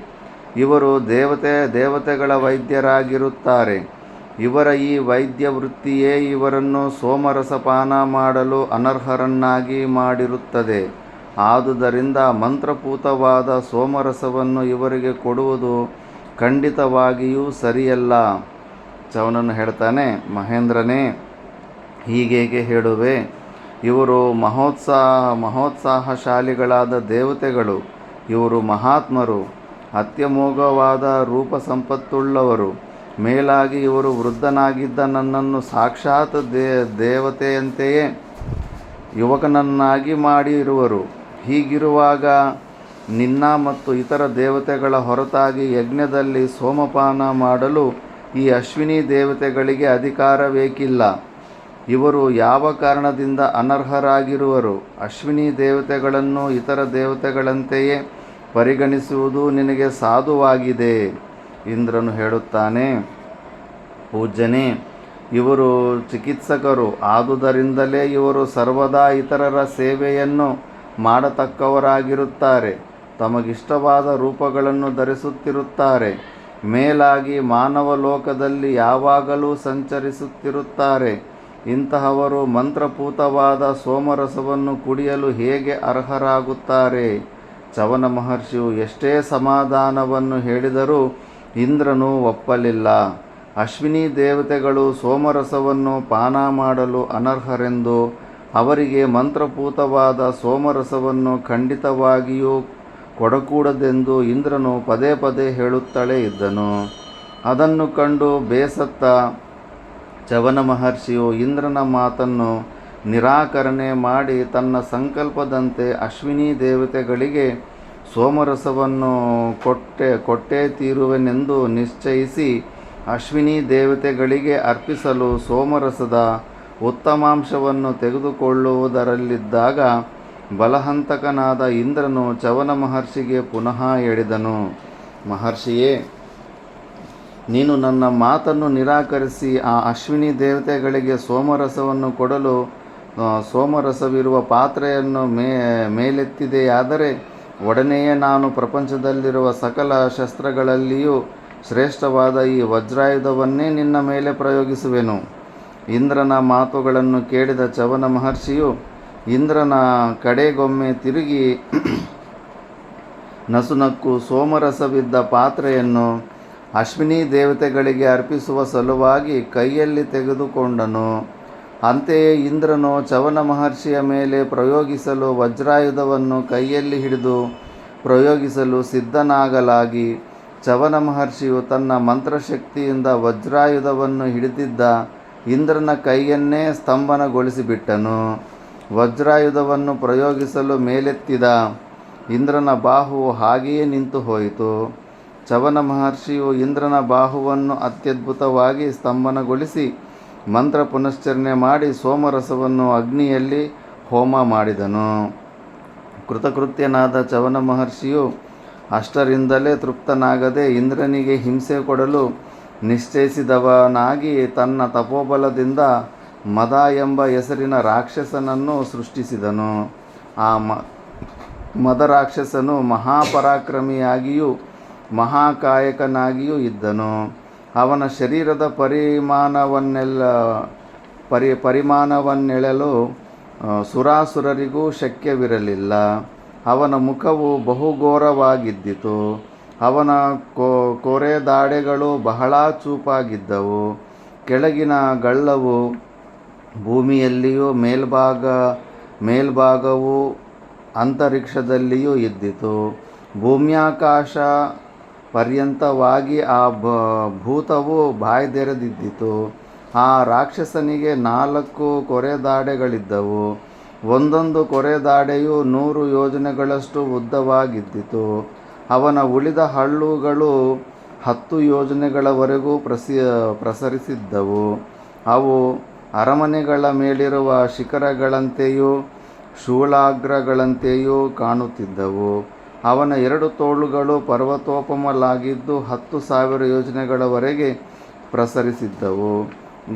ಇವರು ದೇವತೆಗಳ ವೈದ್ಯರಾಗಿರುತ್ತಾರೆ. ಇವರ ಈ ವೈದ್ಯ ವೃತ್ತಿಯೇ ಇವರನ್ನು ಸೋಮರಸಪಾನ ಮಾಡಲು ಅನರ್ಹರನ್ನಾಗಿ ಮಾಡಿರುತ್ತದೆ. ಆದುದರಿಂದ ಮಂತ್ರಪೂತವಾದ ಸೋಮರಸವನ್ನು ಇವರಿಗೆ ಕೊಡುವುದು ಖಂಡಿತವಾಗಿಯೂ ಸರಿಯಲ್ಲ. ಚವನನು ಹೇಳ್ತಾನೆ, ಮಹೇಂದ್ರನೇ, ಹೀಗೇಗೆ ಹೇಳುವೆ? ಇವರು ಮಹೋತ್ಸಾಹಶಾಲಿಗಳಾದ ದೇವತೆಗಳು. ಇವರು ಮಹಾತ್ಮರು, ಅತ್ಯಮೋಘವಾದ ರೂಪ ಸಂಪತ್ತುಳ್ಳವರು. ಮೇಲಾಗಿ ಇವರು ವೃದ್ಧನಾಗಿದ್ದ ನನ್ನನ್ನು ಸಾಕ್ಷಾತ್ ದೇವತೆಯಂತೆಯೇ ಯುವಕನನ್ನಾಗಿ ಮಾಡಿರುವರು. ಹೀಗಿರುವಾಗ ನಿನ್ನ ಮತ್ತು ಇತರ ದೇವತೆಗಳ ಹೊರತಾಗಿ ಯಜ್ಞದಲ್ಲಿ ಸೋಮಪಾನ ಮಾಡಲು ಈ ಅಶ್ವಿನಿ ದೇವತೆಗಳಿಗೆ ಅಧಿಕಾರವೇಕಿಲ್ಲ. ಇವರು ಯಾವ ಕಾರಣದಿಂದ ಅನರ್ಹರಾಗಿರುವರು? ಅಶ್ವಿನಿ ದೇವತೆಗಳನ್ನು ಇತರ ದೇವತೆಗಳಂತೆಯೇ ಪರಿಗಣಿಸುವುದು ನಿನಗೆ ಸಾಧುವಾಗಿದೆ. ಇಂದ್ರನು ಹೇಳುತ್ತಾನೆ, ಪೂಜ್ಯನೇ, ಇವರು ಚಿಕಿತ್ಸಕರು. ಆದುದರಿಂದಲೇ ಇವರು ಸರ್ವದಾ ಇತರರ ಸೇವೆಯನ್ನು ಮಾಡತಕ್ಕವರಾಗಿರುತ್ತಾರೆ. ತಮಗಿಷ್ಟವಾದ ರೂಪಗಳನ್ನು ಧರಿಸುತ್ತಿರುತ್ತಾರೆ. ಮೇಲಾಗಿ ಮಾನವ ಲೋಕದಲ್ಲಿ ಯಾವಾಗಲೂ ಸಂಚರಿಸುತ್ತಿರುತ್ತಾರೆ. ಇಂತಹವರು ಮಂತ್ರಪೂತವಾದ ಸೋಮರಸವನ್ನು ಕುಡಿಯಲು ಹೇಗೆ ಅರ್ಹರಾಗುತ್ತಾರೆ? ಚವನ ಮಹರ್ಷಿಯು ಎಷ್ಟೇ ಸಮಾಧಾನವನ್ನು ಹೇಳಿದರೂ ಇಂದ್ರನು ಒಪ್ಪಲಿಲ್ಲ. ಅಶ್ವಿನಿ ದೇವತೆಗಳು ಸೋಮರಸವನ್ನು ಪಾನ ಮಾಡಲು ಅನರ್ಹರೆಂದು, ಅವರಿಗೆ ಮಂತ್ರಪೂತವಾದ ಸೋಮರಸವನ್ನು ಖಂಡಿತವಾಗಿಯೂ ಕೊಡಕೂಡದೆಂದು ಇಂದ್ರನು ಪದೇ ಪದೇ ಹೇಳುತ್ತಲೇ ಇದ್ದನು. ಅದನ್ನು ಕಂಡು ಬೇಸತ್ತ ಚವನ ಮಹರ್ಷಿಯು ಇಂದ್ರನ ಮಾತನ್ನು ನಿರಾಕರಣೆ ಮಾಡಿ ತನ್ನ ಸಂಕಲ್ಪದಂತೆ ಅಶ್ವಿನಿ ದೇವತೆಗಳಿಗೆ ಸೋಮರಸವನ್ನು ಕೊಟ್ಟೇ ತೀರುವೆನೆಂದು ನಿಶ್ಚಯಿಸಿ ಅಶ್ವಿನಿ ದೇವತೆಗಳಿಗೆ ಅರ್ಪಿಸಲು ಸೋಮರಸದ ಉತ್ತಮಾಂಶವನ್ನು ತೆಗೆದುಕೊಳ್ಳುವುದರಲ್ಲಿದ್ದಾಗ ಬಲಹಂತಕನಾದ ಇಂದ್ರನು ಚವನ ಮಹರ್ಷಿಗೆ ಪುನಃ ಹೇಳಿದನು, ಮಹರ್ಷಿಯೇ, ನೀನು ನನ್ನ ಮಾತನ್ನು ನಿರಾಕರಿಸಿ ಆ ಅಶ್ವಿನಿ ದೇವತೆಗಳಿಗೆ ಸೋಮರಸವನ್ನು ಕೊಡಲು ಸೋಮರಸವಿರುವ ಪಾತ್ರೆಯನ್ನು ಮೇಲೆತ್ತಿದೆಯಾದರೆ ಒಡನೆಯೇ ನಾನು ಪ್ರಪಂಚದಲ್ಲಿರುವ ಸಕಲ ಶಸ್ತ್ರಗಳಲ್ಲಿಯೂ ಶ್ರೇಷ್ಠವಾದ ಈ ವಜ್ರಾಯುಧವನ್ನೇ ನಿನ್ನ ಮೇಲೆ ಪ್ರಯೋಗಿಸುವೆನು. ಇಂದ್ರನ ಮಾತುಗಳನ್ನು ಕೇಳಿದ ಚವನ ಮಹರ್ಷಿಯು ಇಂದ್ರನ ಕಡೆಗೊಮ್ಮೆ ತಿರುಗಿ ನಸುನಕ್ಕು ಸೋಮರಸವಿದ್ದ ಪಾತ್ರೆಯನ್ನು ಅಶ್ವಿನಿ ದೇವತೆಗಳಿಗೆ ಅರ್ಪಿಸುವ ಸಲುವಾಗಿ ಕೈಯಲ್ಲಿ ತೆಗೆದುಕೊಂಡನು. ಅಂತೆಯೇ ಇಂದ್ರನು ಚವನ ಮಹರ್ಷಿಯ ಮೇಲೆ ಪ್ರಯೋಗಿಸಲು ವಜ್ರಾಯುಧವನ್ನು ಕೈಯಲ್ಲಿ ಹಿಡಿದು ಪ್ರಯೋಗಿಸಲು ಸಿದ್ಧನಾಗಲಾಗಿ ಚವನ ಮಹರ್ಷಿಯು ತನ್ನ ಮಂತ್ರಶಕ್ತಿಯಿಂದ ವಜ್ರಾಯುಧವನ್ನು ಹಿಡಿದಿದ್ದ ಇಂದ್ರನ ಕೈಯನ್ನೇ ಸ್ತಂಭನಗೊಳಿಸಿಬಿಟ್ಟನು. ವಜ್ರಾಯುಧವನ್ನು ಪ್ರಯೋಗಿಸಲು ಮೇಲೆತ್ತಿದ ಇಂದ್ರನ ಬಾಹುವು ಹಾಗೆಯೇ ನಿಂತು ಹೋಯಿತು. ಚವನ ಮಹರ್ಷಿಯು ಇಂದ್ರನ ಬಾಹುವನ್ನು ಅತ್ಯದ್ಭುತವಾಗಿ ಸ್ತಂಭನಗೊಳಿಸಿ ಮಂತ್ರ ಪುನಶ್ಚರಣೆ ಮಾಡಿ ಸೋಮರಸವನ್ನು ಅಗ್ನಿಯಲ್ಲಿ ಹೋಮ ಮಾಡಿದನು. ಕೃತಕೃತ್ಯನಾದ ಚವನ ಮಹರ್ಷಿಯು ಅಷ್ಟರಿಂದಲೇ ತೃಪ್ತನಾಗದೆ ಇಂದ್ರನಿಗೆ ಹಿಂಸೆ ಕೊಡಲು ನಿಶ್ಚಯಿಸಿದವನಾಗಿ ತನ್ನ ತಪೋಬಲದಿಂದ ಮದ ಎಂಬ ಹೆಸರಿನ ರಾಕ್ಷಸನನ್ನು ಸೃಷ್ಟಿಸಿದನು. ಆ ಮದ ರಾಕ್ಷಸನು ಮಹಾಪರಾಕ್ರಮಿಯಾಗಿಯೂ ಮಹಾಕಾಯಕನಾಗಿಯೂ ಇದ್ದನು. ಅವನ ಶರೀರದ ಪರಿಮಾಣವನ್ನೆಳೆಯಲು ಸುರಾಸುರರಿಗೂ ಶಕ್ಯವಿರಲಿಲ್ಲ. ಅವನ ಮುಖವು ಬಹುಘೋರವಾಗಿದ್ದಿತು. ಅವನ ಕೊರೆದಾಡೆಗಳು ಬಹಳ ಚೂಪಾಗಿದ್ದವು. ಕೆಳಗಿನ ಗಳ್ಳವು ಭೂಮಿಯಲ್ಲಿಯೂ ಮೇಲ್ಭಾಗವು ಅಂತರಿಕ್ಷದಲ್ಲಿಯೂ ಇದ್ದಿತು. ಭೂಮ್ಯಾಕಾಶ ಪರ್ಯಂತವಾಗಿ ಆ ಭೂತವು ಬಾಯ್ದೆರೆದಿದ್ದಿತು. ಆ ರಾಕ್ಷಸನಿಗೆ 4 ಕೊರೆದಾಡೆಗಳಿದ್ದವು. ಒಂದೊಂದು ಕೊರೆದಾಡೆಯು 100 ಯೋಜನೆಗಳಷ್ಟು ಉದ್ದವಾಗಿದ್ದಿತು. ಅವನ ಉಳಿದ ಹಲ್ಲುಗಳು 10 ಯೋಜನೆಗಳವರೆಗೂ ಪ್ರಸರಿಸಿದ್ದವು. ಅವು ಅರಮನೆಗಳ ಮೇಲಿರುವ ಶಿಖರಗಳಂತೆಯೂ ಶೂಲಾಗ್ರಗಳಂತೆಯೂ ಕಾಣುತ್ತಿದ್ದವು. ಅವನ 2 ತೋಳುಗಳು ಪರ್ವತೋಪಮಲಾಗಿದ್ದು 10,000 ಯೋಜನೆಗಳವರೆಗೆ ಪ್ರಸರಿಸಿದ್ದವು.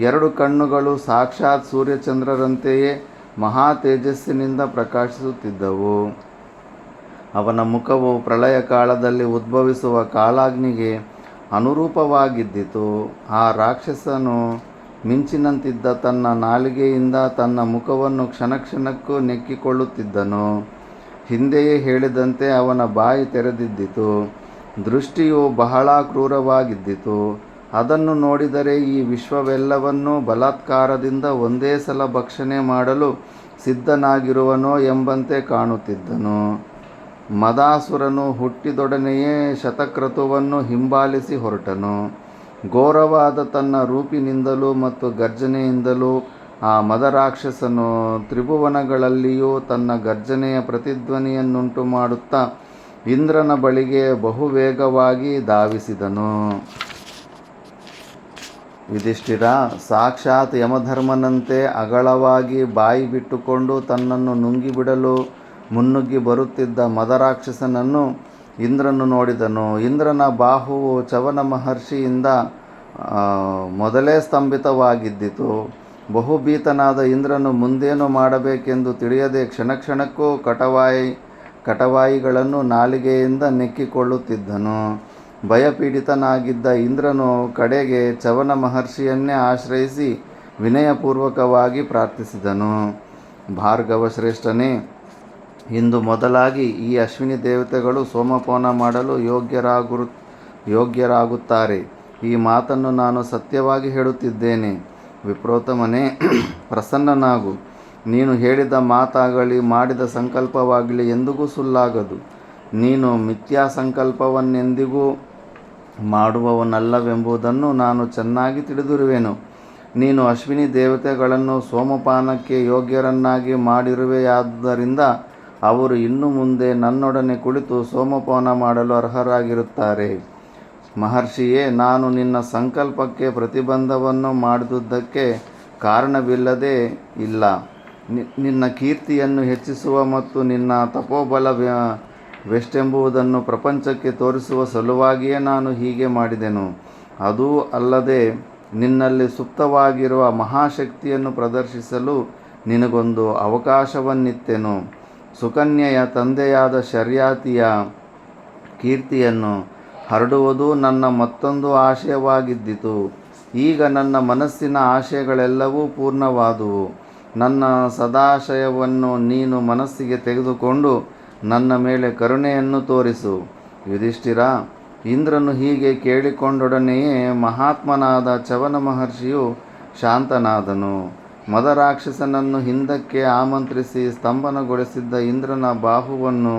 2 ಕಣ್ಣುಗಳು ಸಾಕ್ಷಾತ್ ಸೂರ್ಯಚಂದ್ರರಂತೆಯೇ ಮಹಾ ತೇಜಸ್ಸಿನಿಂದ ಪ್ರಕಾಶಿಸುತ್ತಿದ್ದವು. ಅವನ ಮುಖವು ಪ್ರಳಯ ಕಾಲದಲ್ಲಿ ಉದ್ಭವಿಸುವ ಕಾಳಾಗ್ನಿಗೆ ಅನುರೂಪವಾಗಿದ್ದಿತು. ಆ ರಾಕ್ಷಸನು ಮಿಂಚಿನಂತಿದ್ದ ತನ್ನ ನಾಲಿಗೆಯಿಂದ ತನ್ನ ಮುಖವನ್ನು ಕ್ಷಣಕ್ಕೂ ನೆಕ್ಕಿಕೊಳ್ಳುತ್ತಿದ್ದನು. ಹಿಂದೆಯೇ ಹೇಳಿದಂತೆ ಅವನ ಬಾಯಿ ತೆರೆದಿದ್ದಿತು. ದೃಷ್ಟಿಯು ಬಹಳ ಕ್ರೂರವಾಗಿದ್ದಿತು. ಅದನ್ನು ನೋಡಿದರೆ ಈ ವಿಶ್ವವೆಲ್ಲವನ್ನೂ ಬಲಾತ್ಕಾರದಿಂದ ಒಂದೇ ಸಲ ಭಕ್ಷಣೆ ಮಾಡಲು ಸಿದ್ಧನಾಗಿರುವನೋ ಎಂಬಂತೆ ಕಾಣುತ್ತಿದ್ದನು. ಮದಾಸುರನು ಹುಟ್ಟಿದೊಡನೆಯೇ ಶತಕ್ರತುವನ್ನು ಹಿಂಬಾಲಿಸಿ ಹೊರಟನು. ಘೋರವಾದ ತನ್ನ ರೂಪಿನಿಂದಲೂ ಮತ್ತು ಗರ್ಜನೆಯಿಂದಲೂ ಆ ಮದರಾಕ್ಷಸನು ತ್ರಿಭುವನಗಳಲ್ಲಿಯೂ ತನ್ನ ಗರ್ಜನೆಯ ಪ್ರತಿಧ್ವನಿಯನ್ನುಂಟು ಮಾಡುತ್ತಾ ಇಂದ್ರನ ಬಳಿಗೆ ಬಹುವೇಗವಾಗಿ ಧಾವಿಸಿದನು. ಯುಧಿಷ್ಠಿರ, ಸಾಕ್ಷಾತ್ ಯಮಧರ್ಮನಂತೆ ಅಗಳವಾಗಿ ಬಾಯಿ ಬಿಟ್ಟುಕೊಂಡು ತನ್ನನ್ನು ನುಂಗಿಬಿಡಲು ಮುನ್ನುಗ್ಗಿ ಬರುತ್ತಿದ್ದ ಮದರಾಕ್ಷಸನನ್ನು ಇಂದ್ರನು ನೋಡಿದನು. ಇಂದ್ರನ ಬಾಹುವು ಚವನ ಮಹರ್ಷಿಯಿಂದ ಮೊದಲೇ ಸ್ತಂಭಿತವಾಗಿದ್ದಿತು. ಬಹುಭೀತನಾದ ಇಂದ್ರನು ಮುಂದೇನು ಮಾಡಬೇಕೆಂದು ತಿಳಿಯದೆ ಕ್ಷಣಕ್ಕೂ ಕಟವಾಯಿಗಳನ್ನು ನಾಲಿಗೆಯಿಂದ ನೆಕ್ಕಿಕೊಳ್ಳುತ್ತಿದ್ದನು. ಭಯಪೀಡಿತನಾಗಿದ್ದ ಇಂದ್ರನು ಕಡೆಗೆ ಚವನ ಮಹರ್ಷಿಯನ್ನೇ ಆಶ್ರಯಿಸಿ ವಿನಯಪೂರ್ವಕವಾಗಿ ಪ್ರಾರ್ಥಿಸಿದನು. ಭಾರ್ಗವ ಶ್ರೇಷ್ಠನೇ, ಇಂದು ಮೊದಲಾಗಿ ಈ ಅಶ್ವಿನಿ ದೇವತೆಗಳು ಸೋಮಪಾನ ಮಾಡಲು ಯೋಗ್ಯರಾಗುತ್ತಾರೆ. ಈ ಮಾತನ್ನು ನಾನು ಸತ್ಯವಾಗಿ ಹೇಳುತ್ತಿದ್ದೇನೆ. ವಿಪ್ರೋತ್ತಮನೇ, ಪ್ರಸನ್ನನಾಗು. ನೀನು ಹೇಳಿದ ಮಾತಾಗಲಿ ಮಾಡಿದ ಸಂಕಲ್ಪವಾಗಲಿ ಎಂದಿಗೂ ಸುಳ್ಳಾಗದು. ನೀನು ಮಿಥ್ಯಾ ಸಂಕಲ್ಪವನ್ನೆಂದಿಗೂ ಮಾಡುವವನಲ್ಲವೆಂಬುದನ್ನು ನಾನು ಚೆನ್ನಾಗಿ ತಿಳಿದಿರುವೆನು. ನೀನು ಅಶ್ವಿನಿ ದೇವತೆಗಳನ್ನು ಸೋಮಪಾನಕ್ಕೆ ಯೋಗ್ಯರನ್ನಾಗಿ ಮಾಡಿರುವೆಯಾದ್ದರಿಂದ ಅವರು ಇನ್ನು ಮುಂದೆ ನನ್ನೊಡನೆ ಕುಳಿತು ಸೋಮಪಾನ ಮಾಡಲು ಅರ್ಹರಾಗಿರುತ್ತಾರೆ. ಮಹರ್ಷಿಯೇ, ನಾನು ನಿನ್ನ ಸಂಕಲ್ಪಕ್ಕೆ ಪ್ರತಿಬಂಧವನ್ನು ಮಾಡಿದುದಕ್ಕೆ ಕಾರಣವಿಲ್ಲದೇ ಇಲ್ಲ. ನಿನ್ನ ಕೀರ್ತಿಯನ್ನು ಹೆಚ್ಚಿಸುವ ಮತ್ತು ನಿನ್ನ ತಪೋಬಲವೆಷ್ಟೆಂಬುದನ್ನು ಪ್ರಪಂಚಕ್ಕೆ ತೋರಿಸುವ ಸಲುವಾಗಿಯೇ ನಾನು ಹೀಗೆ ಮಾಡಿದೆನು. ಅದೂ ಅಲ್ಲದೆ ನಿನ್ನಲ್ಲಿ ಸುಪ್ತವಾಗಿರುವ ಮಹಾಶಕ್ತಿಯನ್ನು ಪ್ರದರ್ಶಿಸಲು ನಿನಗೊಂದು ಅವಕಾಶವನ್ನಿತ್ತೆನು. ಸುಕನ್ಯೆಯ ತಂದೆಯಾದ ಶರ್ಯಾತಿಯ ಕೀರ್ತಿಯನ್ನು ಹರಡುವುದು ನನ್ನ ಮತ್ತೊಂದು ಆಶಯವಾಗಿದ್ದಿತು. ಈಗ ನನ್ನ ಮನಸ್ಸಿನ ಆಶಯಗಳೆಲ್ಲವೂ ಪೂರ್ಣವಾದುವು. ನನ್ನ ಸದಾಶಯವನ್ನು ನೀನು ಮನಸ್ಸಿಗೆ ತೆಗೆದುಕೊಂಡು ನನ್ನ ಮೇಲೆ ಕರುಣೆಯನ್ನು ತೋರಿಸು. ಯುಧಿಷ್ಠಿರ, ಇಂದ್ರನು ಹೀಗೆ ಕೇಳಿಕೊಂಡೊಡನೆಯೇ ಮಹಾತ್ಮನಾದ ಚವನ ಮಹರ್ಷಿಯು ಶಾಂತನಾದನು. ಮದರಾಕ್ಷಸನನ್ನು ಹಿಂದಕ್ಕೆ ಆಮಂತ್ರಿಸಿ ಸ್ತಂಭನಗೊಳಿಸಿದ್ದ ಇಂದ್ರನ ಬಾಹುವನ್ನು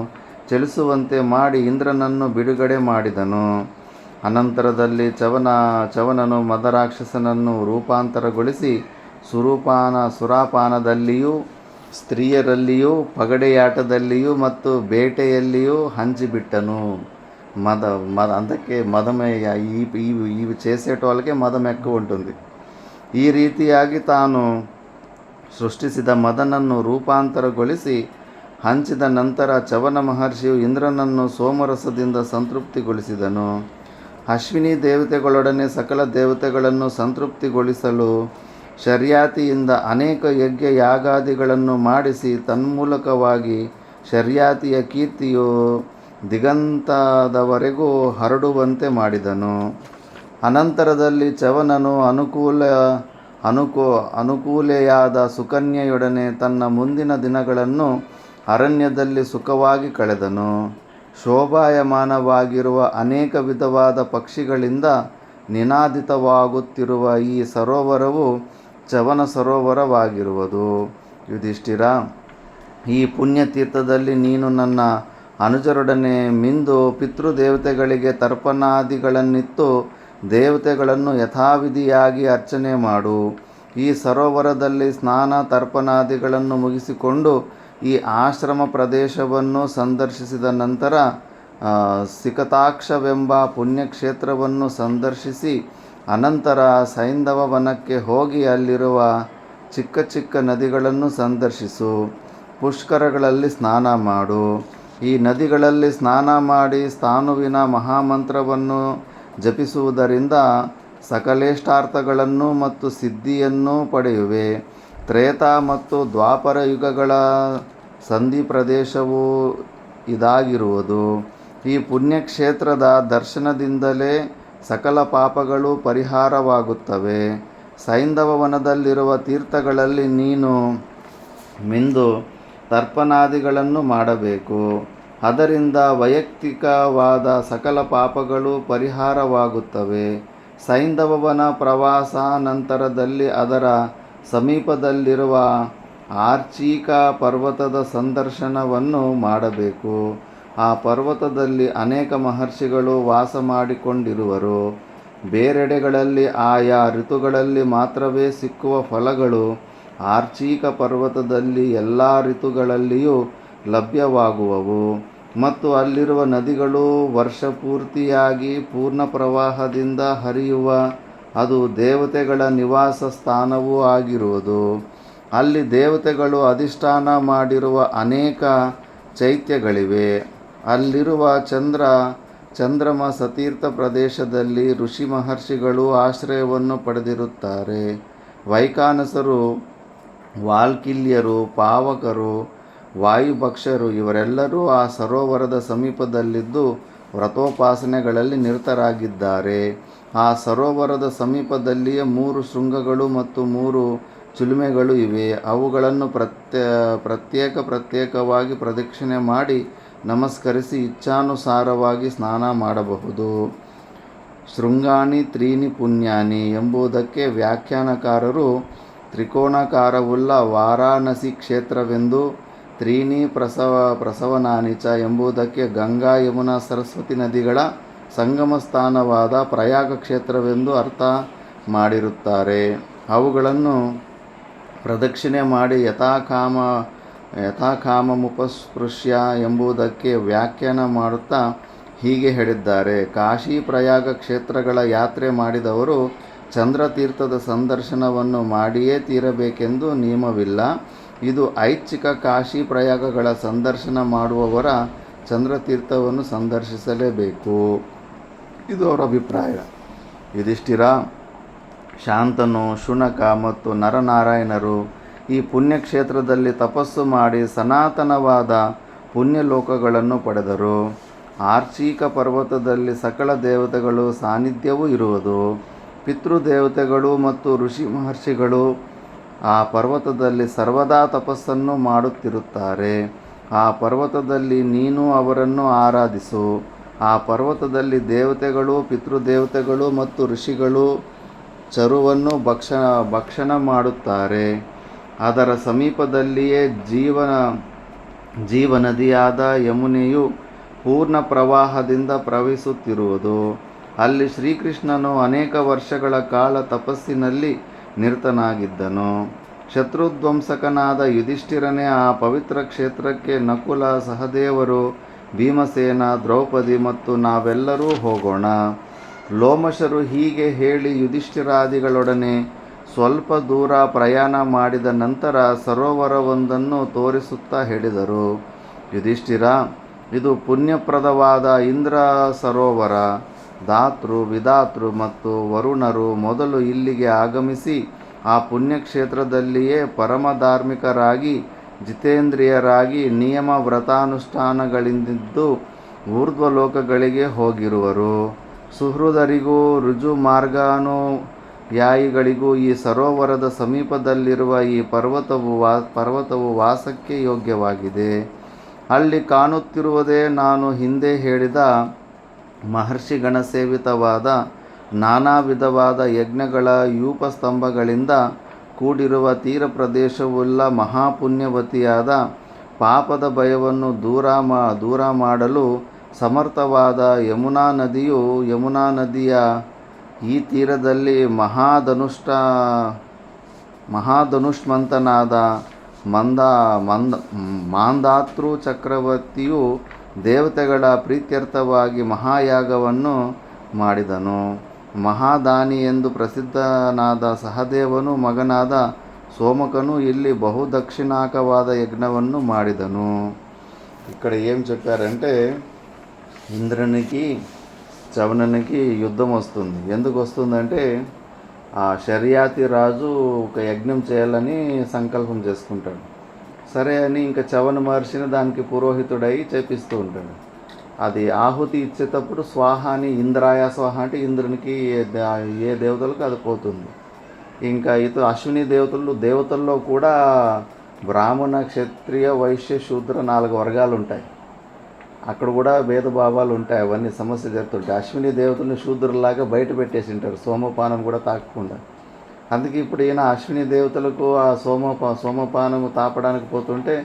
ಚಲಿಸುವಂತೆ ಮಾಡಿ ಇಂದ್ರನನ್ನು ಬಿಡುಗಡೆ ಮಾಡಿದನು. ಅನಂತರದಲ್ಲಿ ಚವನನು ಮದರಾಕ್ಷಸನನ್ನು ರೂಪಾಂತರಗೊಳಿಸಿ ಸುರಾಪಾನದಲ್ಲಿಯೂ ಸ್ತ್ರೀಯರಲ್ಲಿಯೂ ಪಗಡೆಯಾಟದಲ್ಲಿಯೂ ಮತ್ತು ಬೇಟೆಯಲ್ಲಿಯೂ ಹಂಚಿಬಿಟ್ಟನು. అందుకే మదమేయ ఈ చేసేట వాళ్ళకే మదం ఎక్కువ ఉంటుంది. ఈ ರೀತಿಯಾಗಿ ತಾನು ಸೃಷ್ಟಿಸಿದ ಮದನನ್ನು ರೂಪಾಂತರಗೊಳಿಸಿ ಹಂಚಿದ ನಂತರ ಚವನ ಮಹರ್ಷಿಯು ಇಂದ್ರನನ್ನು ಸೋಮರಸದಿಂದ ಸಂತೃಪ್ತಿಗೊಳಿಸಿದನು. ಅಶ್ವಿನಿ ದೇವತೆಗಳೊಡನೆ ಸಕಲ ದೇವತೆಗಳನ್ನು ಸಂತೃಪ್ತಿಗೊಳಿಸಲು ಶರ್ಯಾತಿಯಿಂದ ಅನೇಕ ಯಜ್ಞ ಯಾಗಾದಿಗಳನ್ನು ಮಾಡಿಸಿ ತನ್ಮೂಲಕವಾಗಿ ಶರ್ಯಾತಿಯ ಕೀರ್ತಿಯು ದಿಗಂತದವರೆಗೂ ಹರಡುವಂತೆ ಮಾಡಿದನು. ಅನಂತರದಲ್ಲಿ ಚ್ಯವನನು ಅನುಕೂಲೆಯಾದ ಸುಕನ್ಯೆಯೊಡನೆ ತನ್ನ ಮುಂದಿನ ದಿನಗಳನ್ನು ಅರಣ್ಯದಲ್ಲಿ ಸುಖವಾಗಿ ಕಳೆದನು. ಶೋಭಾಯಮಾನವಾಗಿರುವ ಅನೇಕ ವಿಧವಾದ ಪಕ್ಷಿಗಳಿಂದ ನಿನಾದಿತವಾಗುತ್ತಿರುವ ಈ ಸರೋವರವು ಚ್ಯವನ ಸರೋವರವಾಗಿರುವುದು. ಯುಧಿಷ್ಠಿರ, ಈ ಪುಣ್ಯತೀರ್ಥದಲ್ಲಿ ನೀನು ನನ್ನ ಅನುಜರೊಡನೆ ಮಿಂದು ಪಿತೃದೇವತೆಗಳಿಗೆ ತರ್ಪಣಾದಿಗಳನ್ನಿತ್ತು ದೇವತೆಗಳನ್ನು ಯಥಾವಿಧಿಯಾಗಿ ಅರ್ಚನೆ ಮಾಡು. ಈ ಸರೋವರದಲ್ಲಿ ಸ್ನಾನ ತರ್ಪಣಾದಿಗಳನ್ನು ಮುಗಿಸಿಕೊಂಡು ಈ ಆಶ್ರಮ ಪ್ರದೇಶವನ್ನು ಸಂದರ್ಶಿಸಿದ ನಂತರ ಸಿಕತಾಕ್ಷವೆಂಬ ಪುಣ್ಯಕ್ಷೇತ್ರವನ್ನು ಸಂದರ್ಶಿಸಿ ಅನಂತರ ಸೈಂಧವ ವನಕ್ಕೆ ಹೋಗಿ ಅಲ್ಲಿರುವ ಚಿಕ್ಕ ಚಿಕ್ಕ ನದಿಗಳನ್ನು ಸಂದರ್ಶಿಸು. ಪುಷ್ಕರಗಳಲ್ಲಿ ಸ್ನಾನ ಮಾಡು. ಈ ನದಿಗಳಲ್ಲಿ ಸ್ನಾನ ಮಾಡಿ ಸ್ಥಾಣುವಿನ ಮಹಾಮಂತ್ರವನ್ನು ಜಪಿಸುವುದರಿಂದ ಸಕಲೇಷ್ಟಾರ್ಥಗಳನ್ನು ಮತ್ತು ಸಿದ್ಧಿಯನ್ನು ಪಡೆಯುವೆ. ತ್ರೇತ ಮತ್ತು ದ್ವಾಪರ ಯುಗಗಳ ಸಂಧಿ ಪ್ರದೇಶವು ಇದಾಗಿರುವುದು. ಈ ಪುಣ್ಯಕ್ಷೇತ್ರದ ದರ್ಶನದಿಂದಲೇ ಸಕಲ ಪಾಪಗಳು ಪರಿಹಾರವಾಗುತ್ತವೆ. ಸೈಂಧವ ವನದಲ್ಲಿರುವ ತೀರ್ಥಗಳಲ್ಲಿ ನೀನು ಮಿಂದು ತರ್ಪಣಾದಿಗಳನ್ನು ಮಾಡಬೇಕು. ಅದರಿಂದ ವೈಯಕ್ತಿಕವಾದ ಸಕಲ ಪಾಪಗಳು ಪರಿಹಾರವಾಗುತ್ತವೆ. ಸೈಂಧವವನ ಪ್ರವಾಸಾನಂತರದಲ್ಲಿ ಅದರ ಸಮೀಪದಲ್ಲಿರುವ ಆರ್ಚೀಕ ಪರ್ವತದ ಸಂದರ್ಶನವನ್ನು ಮಾಡಬೇಕು. ಆ ಪರ್ವತದಲ್ಲಿ ಅನೇಕ ಮಹರ್ಷಿಗಳು ವಾಸ ಮಾಡಿಕೊಂಡಿರುವರು. ಬೇರೆಡೆಗಳಲ್ಲಿ ಆಯಾ ಋತುಗಳಲ್ಲಿ ಮಾತ್ರವೇ ಸಿಕ್ಕುವ ಫಲಗಳು ಆರ್ಚೀಕ ಪರ್ವತದಲ್ಲಿ ಎಲ್ಲ ಋತುಗಳಲ್ಲಿಯೂ ಲಭ್ಯವಾಗುವವು. ಮತ್ತು ಅಲ್ಲಿರುವ ನದಿಗಳು ವರ್ಷಪೂರ್ತಿಯಾಗಿ ಪೂರ್ಣ ಪ್ರವಾಹದಿಂದ ಹರಿಯುವ ಅದು ದೇವತೆಗಳ ನಿವಾಸ ಸ್ಥಾನವೂ ಆಗಿರುವುದು. ಅಲ್ಲಿ ದೇವತೆಗಳು ಅಧಿಷ್ಠಾನ ಮಾಡಿರುವ ಅನೇಕ ಚೈತ್ಯಗಳಿವೆ. ಅಲ್ಲಿರುವ ಚಂದ್ರಮ ಸತೀರ್ಥ ಪ್ರದೇಶದಲ್ಲಿ ಋಷಿ ಮಹರ್ಷಿಗಳು ಆಶ್ರಯವನ್ನು ಪಡೆದಿರುತ್ತಾರೆ. ವೈಖಾನಸರು, ವಾಲ್ಕಿಲ್ಯರು, ಪಾವಕರು, ವಾಯುಭಕ್ಷರು ಇವರೆಲ್ಲರೂ ಆ ಸರೋವರದ ಸಮೀಪದಲ್ಲಿದ್ದು ವ್ರತೋಪಾಸನೆಗಳಲ್ಲಿ ನಿರತರಾಗಿದ್ದಾರೆ. ಆ ಸರೋವರದ ಸಮೀಪದಲ್ಲಿಯೇ 3 ಶೃಂಗಗಳು ಮತ್ತು 3 ಚಿಲುಮೆಗಳು ಇವೆ. ಅವುಗಳನ್ನು ಪ್ರತ್ಯೇಕವಾಗಿ ಪ್ರದಕ್ಷಿಣೆ ಮಾಡಿ ನಮಸ್ಕರಿಸಿ ಇಚ್ಛಾನುಸಾರವಾಗಿ ಸ್ನಾನ ಮಾಡಬಹುದು. ಶೃಂಗಾನಿ ತ್ರೀನಿ ಪುಣ್ಯಾನಿ ಎಂಬುದಕ್ಕೆ ವ್ಯಾಖ್ಯಾನಕಾರರು ತ್ರಿಕೋಣಾಕಾರವುಳ್ಳ ವಾರಾಣಸಿ ಕ್ಷೇತ್ರವೆಂದು, ತ್ರೀನಿ ಪ್ರಸವನಾನಿ ಚ ಎಂಬುದಕ್ಕೆ ಗಂಗಾ ಯಮುನಾ ಸರಸ್ವತಿ ನದಿಗಳ ಸಂಗಮ ಸ್ಥಾನವಾದ ಪ್ರಯಾಗ ಕ್ಷೇತ್ರವೆಂದು ಅರ್ಥ ಮಾಡಿರುತ್ತಾರೆ. ಅವುಗಳನ್ನು ಪ್ರದಕ್ಷಿಣೆ ಮಾಡಿ ಯಥಾಕಾಮಮುಪಸ್ಪೃಶ್ಯ ಎಂಬುದಕ್ಕೆ ವ್ಯಾಖ್ಯಾನ ಮಾಡುತ್ತಾ ಹೀಗೆ ಹೇಳಿದ್ದಾರೆ. ಕಾಶಿ ಪ್ರಯಾಗ ಕ್ಷೇತ್ರಗಳ ಯಾತ್ರೆ ಮಾಡಿದವರು ಚಂದ್ರತೀರ್ಥದ ಸಂದರ್ಶನವನ್ನು ಮಾಡಿಯೇ ತೀರಬೇಕೆಂದು ನಿಯಮವಿಲ್ಲ. ಇದು ಐಚ್ಛಿಕ. ಕಾಶಿ ಪ್ರಯಾಗಗಳ ಸಂದರ್ಶನ ಮಾಡುವವರ ಚಂದ್ರತೀರ್ಥವನ್ನು ಸಂದರ್ಶಿಸಲೇಬೇಕು. ಇದು ಅವರ ಅಭಿಪ್ರಾಯ. ಯುಧಿಷ್ಠಿರ, ಶಾಂತನು, ಶುನಕ ಮತ್ತು ನರನಾರಾಯಣರು ಈ ಪುಣ್ಯಕ್ಷೇತ್ರದಲ್ಲಿ ತಪಸ್ಸು ಮಾಡಿ ಸನಾತನವಾದ ಪುಣ್ಯಲೋಕಗಳನ್ನು ಪಡೆದರು. ಆರ್ಚೀಕ ಪರ್ವತದಲ್ಲಿ ಸಕಲ ದೇವತೆಗಳು ಸಾನ್ನಿಧ್ಯವೂ ಇರುವುದು. ಪಿತೃದೇವತೆಗಳು ಮತ್ತು ಋಷಿ ಮಹರ್ಷಿಗಳು ಆ ಪರ್ವತದಲ್ಲಿ ಸರ್ವದಾ ತಪಸ್ಸನ್ನು ಮಾಡುತ್ತಿರುತ್ತಾರೆ. ಆ ಪರ್ವತದಲ್ಲಿ ನೀನು ಅವರನ್ನು ಆರಾಧಿಸು. ಆ ಪರ್ವತದಲ್ಲಿ ದೇವತೆಗಳು, ಪಿತೃದೇವತೆಗಳು ಮತ್ತು ಋಷಿಗಳು ಚರುವನ್ನು ಭಕ್ಷಣ ಮಾಡುತ್ತಾರೆ. ಅದರ ಸಮೀಪದಲ್ಲಿಯೇ ಜೀವನದಿಯಾದ ಯಮುನೆಯು ಪೂರ್ಣ ಪ್ರವಾಹದಿಂದ ಪ್ರವಹಿಸುತ್ತಿರುವುದು. ಅಲ್ಲಿ ಶ್ರೀಕೃಷ್ಣನು ಅನೇಕ ವರ್ಷಗಳ ಕಾಲ ತಪಸ್ಸಿನಲ್ಲಿ ನಿರತನಾಗಿದ್ದನು. ಶತ್ರುಧ್ವಂಸಕನಾದ ಯುಧಿಷ್ಠಿರನೇ, ಆ ಪವಿತ್ರ ಕ್ಷೇತ್ರಕ್ಕೆ ನಕುಲ, ಸಹದೇವರು, ಭೀಮಸೇನ, ದ್ರೌಪದಿ ಮತ್ತು ನಾವೆಲ್ಲರೂ ಹೋಗೋಣ. ಲೋಮಶರು ಹೀಗೆ ಹೇಳಿ ಯುಧಿಷ್ಠಿರಾದಿಗಳೊಡನೆ ಸ್ವಲ್ಪ ದೂರ ಪ್ರಯಾಣ ಮಾಡಿದ ನಂತರ ಸರೋವರವೊಂದನ್ನು ತೋರಿಸುತ್ತಾ ಹೇಳಿದರು. ಯುಧಿಷ್ಠಿರ, ಇದು ಪುಣ್ಯಪ್ರದವಾದ ಇಂದ್ರ ಸರೋವರ. ಧಾತೃ, ವಿಧಾತೃ ಮತ್ತು ವರುಣರು ಮೊದಲು ಇಲ್ಲಿಗೆ ಆಗಮಿಸಿ ಆ ಪುಣ್ಯಕ್ಷೇತ್ರದಲ್ಲಿಯೇ ಪರಮಧಾರ್ಮಿಕರಾಗಿ ಜಿತೇಂದ್ರಿಯರಾಗಿ ನಿಯಮ ವ್ರತಾನುಷ್ಠಾನಗಳಿಂದಿದ್ದು ಊರ್ಧ್ವಲೋಕಗಳಿಗೆ ಹೋಗಿರುವರು. ಸುಹೃದರಿಗೂ ರುಜು ಮಾರ್ಗಾನುಯಾಯಿಗಳಿಗೂ ಈ ಸರೋವರದ ಸಮೀಪದಲ್ಲಿರುವ ಈ ಪರ್ವತವು ವಾಸಕ್ಕೆ ಯೋಗ್ಯವಾಗಿದೆ. ಅಲ್ಲಿ ಕಾಣುತ್ತಿರುವುದೇ ನಾನು ಹಿಂದೆ ಹೇಳಿದ ಮಹರ್ಷಿಗಣ ಸೇವಿತವಾದ ನಾನಾ ವಿಧವಾದ ಯಜ್ಞಗಳ ಯೂಪಸ್ತಂಭಗಳಿಂದ ಕೂಡಿರುವ ತೀರ ಪ್ರದೇಶವುಳ್ಳ ಮಹಾಪುಣ್ಯವತಿಯಾದ ಪಾಪದ ಭಯವನ್ನು ದೂರ ಮಾಡಲು ಸಮರ್ಥವಾದ ಯಮುನಾ ನದಿಯು ಯಮುನಾ ನದಿಯ ಈ ತೀರದಲ್ಲಿ ಮಹಾಧನುಷ್ಮಂತನಾದ ಮಾಂಧಾತೃ ಚಕ್ರವರ್ತಿಯು ದೇವತೆಗಳ ಪ್ರೀತ್ಯರ್ಥವಾಗಿ ಮಹಾಯಾಗವನ್ನು ಮಾಡಿದನು. ಮಹಾದಾನಿ ಎಂದು ಪ್ರಸಿದ್ಧನಾದ ಸಹದೇವನು ಮಗನಾದ సోమకను ಇಲ್ಲಿ బహుదక్షిణాకవాద యజ్ఞವನ್ನು ಮಾಡಿದನು. ఇక్కడ ఏం చెప్పారంటే ఇంద్రునికి చవనునికి యుద్ధం వస్తుంది. ఎందుకు వస్తుందంటే ఆ శర్యాతి రాజు ఒక యజ్ఞం చేయాలని సంకల్పం చేసుకుంటాడు. సరే అని ఇంకా చవన మహర్షిని దానికి పురోహితుడై చేపిస్తూ ఉంటాడు. అది ఆహుతి ఇచ్చేటప్పుడు స్వాహ అని ఇంద్రాయ స్వాహ అంటే ఇంద్రునికి ఏ దేవతలకు అది పోతుంది. ఇంకా అశ్విని దేవతల్లో కూడా బ్రాహ్మణ క్షత్రియ వైశ్య శూద్ర 4 వర్గాలు ఉంటాయి. అక్కడ కూడా భేదభావాలు ఉంటాయి. అవన్నీ సమస్య జరుగుతుంటాయి. అశ్విని దేవతలను శూద్రులాగా బయట పెట్టేసి ఉంటారు, సోమపానం కూడా తాకకుండా. అందుకే ఇప్పుడు ఈయన అశ్విని దేవతలకు ఆ సోమపానం తాపడానికి పోతుంటే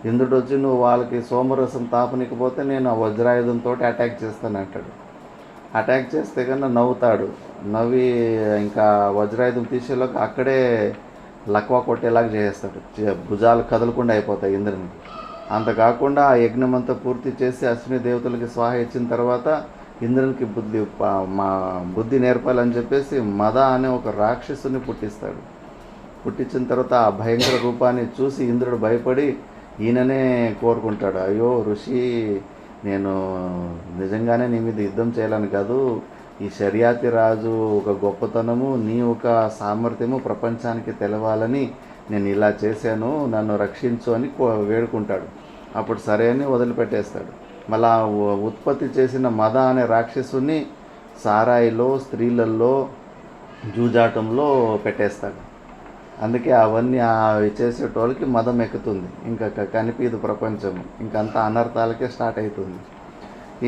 ఇంద్రుడు వచ్చి నువ్వు వాళ్ళకి సోమరసం తాపనికపోతే నేను ఆ వజ్రాయుధంతో అటాక్ చేస్తాను అంటాడు. అటాక్ చేస్తే కన్నా నవ్వుతాడు. నవ్వి ఇంకా వజ్రాయుధం తీసేలోకి అక్కడే లక్వా కొట్టేలాగా చేస్తాడు. భుజాలు కదలకుండా అయిపోతాయి ఇంద్రునికి. అంతకాకుండా ఆ యజ్ఞం అంతా పూర్తి చేసి అశ్విని దేవతలకి స్వాహ ఇచ్చిన తర్వాత ఇంద్రునికి బుద్ధి నేర్పాలని చెప్పేసి మద అనే ఒక రాక్షసుని పుట్టిస్తాడు. పుట్టించిన తర్వాత ఆ భయంకర రూపాన్ని చూసి ఇంద్రుడు భయపడి ఈయననే కోరుకుంటాడు. అయ్యో ఋషి, నేను నిజంగానే నీ మీద యుద్ధం చేయాలని కాదు, ఈ శర్యాతి రాజు ఒక గొప్పతనము, నీ ఒక సామర్థ్యము ప్రపంచానికి తెలవాలని నేను ఇలా చేశాను, నన్ను రక్షించు అని వేడుకుంటాడు. అప్పుడు సరే అని వదిలిపెట్టేస్తాడు. మళ్ళా ఉత్పత్తి చేసిన మద అనే రాక్షసుని సారాయిలో స్త్రీలలో జూజాటంలో పెట్టేస్తాడు. అందుకే అవన్నీ చేసేటోళ్ళకి మదం ఎక్కుతుంది. ఇంకా కనిపించదు ప్రపంచం. ఇంకంతా అనర్థాలకే స్టార్ట్ అవుతుంది.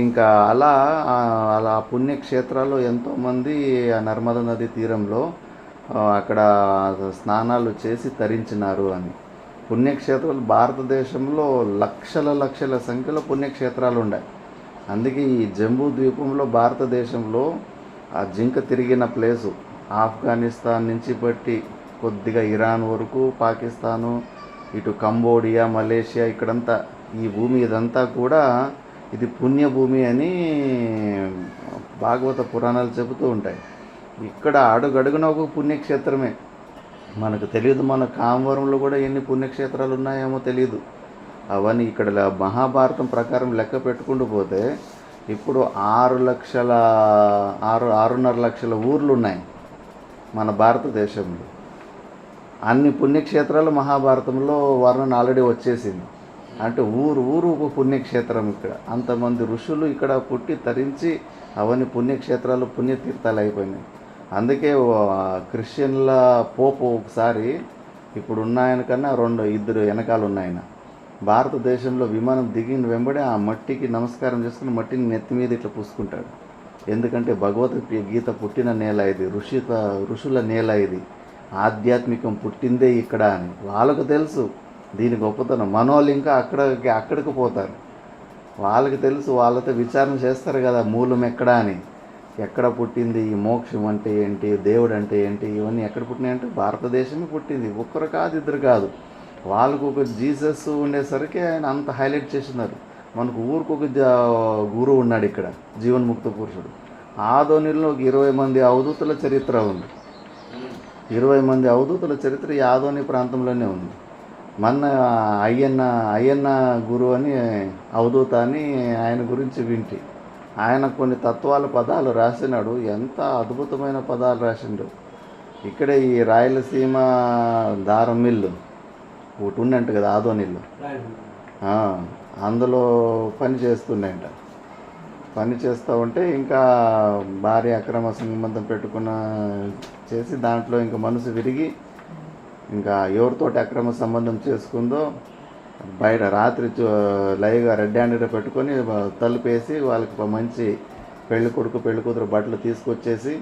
ఇంకా అలా పుణ్యక్షేత్రాల్లో ఎంతోమంది ఆ నర్మదా నది తీరంలో అక్కడ స్నానాలు చేసి తరించినారు అని. పుణ్యక్షేత్రాలు భారతదేశంలో లక్షల సంఖ్యలో పుణ్యక్షేత్రాలు ఉన్నాయి. అందుకే ఈ జంబూ ద్వీపంలో భారతదేశంలో ఆ జింక తిరిగిన ప్లేసు ఆఫ్ఘనిస్తాన్ నుంచి బట్టి కొద్దిగా ఇరాన్ వరకు, పాకిస్తాను, ఇటు కంబోడియా, మలేషియా, ఇక్కడంతా ఈ భూమి ఇదంతా కూడా ఇది పుణ్యభూమి అని భాగవత పురాణాలు చెబుతూ ఉంటాయి. ఇక్కడ అడుగడుగున ఒక పుణ్యక్షేత్రమే. మనకు తెలియదు. మన కామవరంలో కూడా ఎన్ని పుణ్యక్షేత్రాలు ఉన్నాయేమో తెలియదు. అవన్నీ ఇక్కడ మహాభారతం ప్రకారం లెక్క పెట్టుకుంటూ పోతే ఇప్పుడు 6.5 లక్షల ఊర్లు ఉన్నాయి మన భారతదేశంలో. అన్ని పుణ్యక్షేత్రాలు మహాభారతంలో వర్ణన ఆల్రెడీ వచ్చేసింది. అంటే ఊరు ఒక పుణ్యక్షేత్రం. ఇక్కడ అంతమంది ఋషులు ఇక్కడ పుట్టి తరించి అవన్నీ పుణ్యక్షేత్రాలు, పుణ్యతీర్థాలు అయిపోయినాయి. అందుకే క్రిస్టియన్ల పోపు ఒకసారి ఇప్పుడు ఉన్నాయన కన్నా 2 వెనకాల ఉన్నాయన. భారతదేశంలో విమానం దిగిన వెంబడే ఆ మట్టికి నమస్కారం చేసుకుని మట్టిని నెత్తి మీద ఇట్లా పూసుకుంటాడు. ఎందుకంటే భగవద్గీత పుట్టిన నేల ఇది, ఋషుల నేల ఇది, ఆధ్యాత్మికం పుట్టిందే ఇక్కడ అని వాళ్ళకు తెలుసు దీని గొప్పతనం. మనోళ్ళు ఇంకా అక్కడికి పోతారు. వాళ్ళకి తెలుసు, వాళ్ళతో విచారణ చేస్తారు కదా మూలం ఎక్కడ అని. ఎక్కడ పుట్టింది ఈ మోక్షం అంటే ఏంటి, దేవుడు అంటే ఏంటి, ఇవన్నీ ఎక్కడ పుట్టినాయంటే భారతదేశమే పుట్టింది. ఒక్కరు కాదు, 2 కాదు. వాళ్ళకు ఒక జీసస్ ఉండేసరికి ఆయన అంత హైలైట్ చేసినారు. మనకు ఊరికి ఒక గురువు ఉన్నాడు ఇక్కడ, జీవన్ముక్త పురుషుడు. ఆదోనిలో 20 మంది అవధూతుల చరిత్ర ఉంది. 20 మంది అవధూతుల చరిత్ర ఈ ఆదోని ప్రాంతంలోనే ఉంది. మొన్న అయ్యన్న గురువు అని అవధూత అని ఆయన గురించి వింటి. ఆయన కొన్ని తత్వాల పదాలు రాసినాడు. ఎంత అద్భుతమైన పదాలు రాసిండు. ఇక్కడే ఈ రాయలసీమ దారం మిల్లు ఒకటి ఉందంట కదా, ఆదోనిల్లు. ఆ, అందులో పని చేస్తుండేంట. పని చేస్తూ ఉంటే ఇంకా భార్య అక్రమ సంబంధం పెట్టుకున్న చేసి దాంట్లో ఇంకా మనసు విరిగి ఇంకా ఎవరితోటి అక్రమ సంబంధం చేసుకుందో బయట రాత్రి లైవ్గా రెడ్ హ్యాండెడ్ పెట్టుకొని తలుపేసి వాళ్ళకి మంచి పెళ్లి కొడుకు పెళ్లి కూతురు బట్టలు తీసుకొచ్చేసి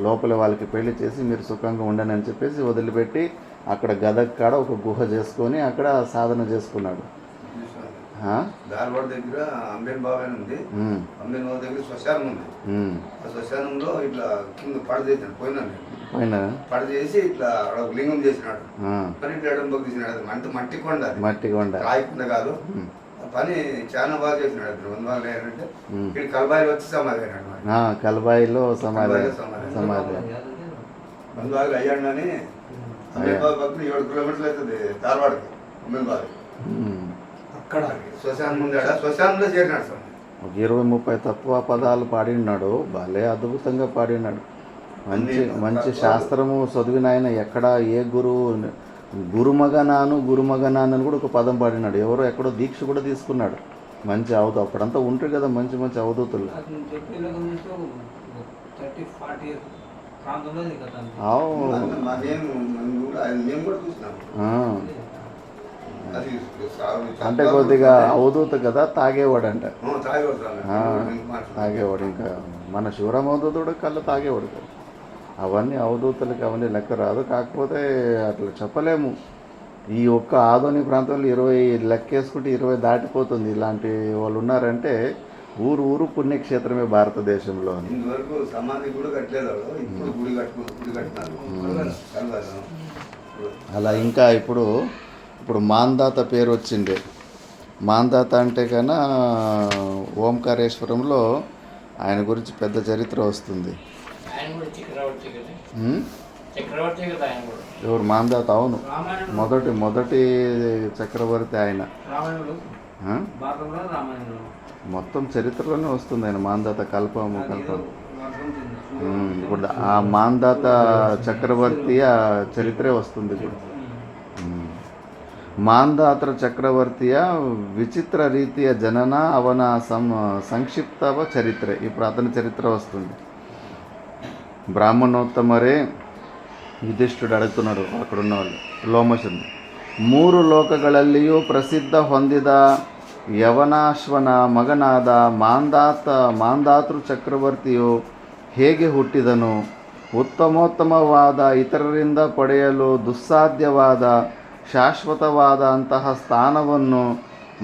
లోపల వాళ్ళకి పెళ్లి చేసి మీరు సుఖంగా ఉండని అని చెప్పేసి వదిలిపెట్టి అక్కడ గదగ్ కాడ ఒక గుహ చేసుకొని అక్కడ సాధన చేసుకున్నాడు. దార్వాడ దగ్గర అంబేన్ బాబు అని ఉంది. అంబేన్ బాబు దగ్గర శ్మశానం ఉంది. ఆ శ్మశానంలో ఇట్లా కింద పడ చేసినాడు. పోయినా పడ చేసి ఇట్లా ఒక లింగం చేసినాడు. పని ఇట్లా ఎడం తీసినాడు. మట్టి కొండ, మట్టి కొండ, రాయకుండా కాదు. పని చాలా బాగా చేసినాడు. వందవాళ్ళు ఏంటంటే ఇక్కడ కలబాయిలో వచ్చి సమాధి అయినాడు. కలబాయిలో సమాధి వందవాళ్ళు అయ్యాడు అని అంబేన్ బాబు పక్కన 7 కిలోమీటర్లు అవుతుంది దార్వాడకి. అంబేన్ బాబు అక్కడ శ్మశానం ఉందాడ, శ్మశానంలో చేరినాడు సార్. 20-30 తత్వ పదాలు పాడినాడు. భలే అద్భుతంగా పాడినాడు. మంచి మంచి శాస్త్రము చదివిన ఆయన ఎక్కడ ఏ గురుమగనాను అని కూడా ఒక పదం పాడినాడు. ఎవరో ఎక్కడో దీక్ష కూడా తీసుకున్నాడు. మంచి అవధూత అప్పుడంతా ఉంటారు కదా మంచి మంచి అవధూతులు. అంటే కొద్దిగా అవధూత కదా, తాగేవాడు అంట. తాగేవాడు. ఇంకా మన శివరామ అవధూతుడు కళ్ళు తాగేవాడు కదా. అవన్నీ అవధూతలకి అవన్నీ లెక్క రాదు. కాకపోతే అట్లా చెప్పలేము. ఈ ఒక్క ఆదోని ప్రాంతంలో 20 లెక్కేసుకుంటే 20 దాటిపోతుంది. ఇలాంటి వాళ్ళు ఉన్నారంటే ఊరు ఊరు పుణ్యక్షేత్రమే భారతదేశంలో. అలా ఇంకా ఇప్పుడు మాందాత పేరు వచ్చింది. మాందాత అంటే కన్నా ఓంకారేశ్వరంలో ఆయన గురించి పెద్ద చరిత్ర వస్తుంది. ఎవరు? మాందాత. అవును, మొదటి చక్రవర్తి ఆయన. మొత్తం చరిత్రలోనే వస్తుంది ఆయన మాందాత కల్పము. ఇప్పుడు ఆ మాందాత చక్రవర్తి ఆ చరిత్రే వస్తుంది ఇప్పుడు. ಮಾಂಧಾತ್ರ ಚಕ್ರವರ್ತಿಯ ವಿಚಿತ್ರ ರೀತಿಯ ಜನನ ಅವನ ಸಂಕ್ಷಿಪ್ತವ ಚರಿತ್ರೆ. ఇప్పుడు అతని చరిత్ర వస్తుంది. బ్రాహ్మణోత్తమరే ಯುಧಿಷ್ಠಿರುడు ಅಡುಗುತ್ತಾడు ಅಕ್ಕಡುನ್ನ వాళ్ళు ಲೋಮಶನು 3 ಲೋಕಗಳಲ್ಲಿಯೂ ಪ್ರಸಿದ್ಧ ಹೊಂದಿದ ಯವನಾಶ್ವನ ಮಗನಾದ ಮಾಂಧಾತೃ ಚಕ್ರವರ್ತಿಯು ಹೇಗೆ ಹುಟ್ಟಿದನು? ಉತ್ತಮೋತ್ತಮವಾದ ಇತರರಿಂದ ಪಡೆಯಲು ದುಸ್ಸಾಧ್ಯವಾದ ಶಾಶ್ವತವಾದ ಅಂತಹ ಸ್ಥಾನವನ್ನು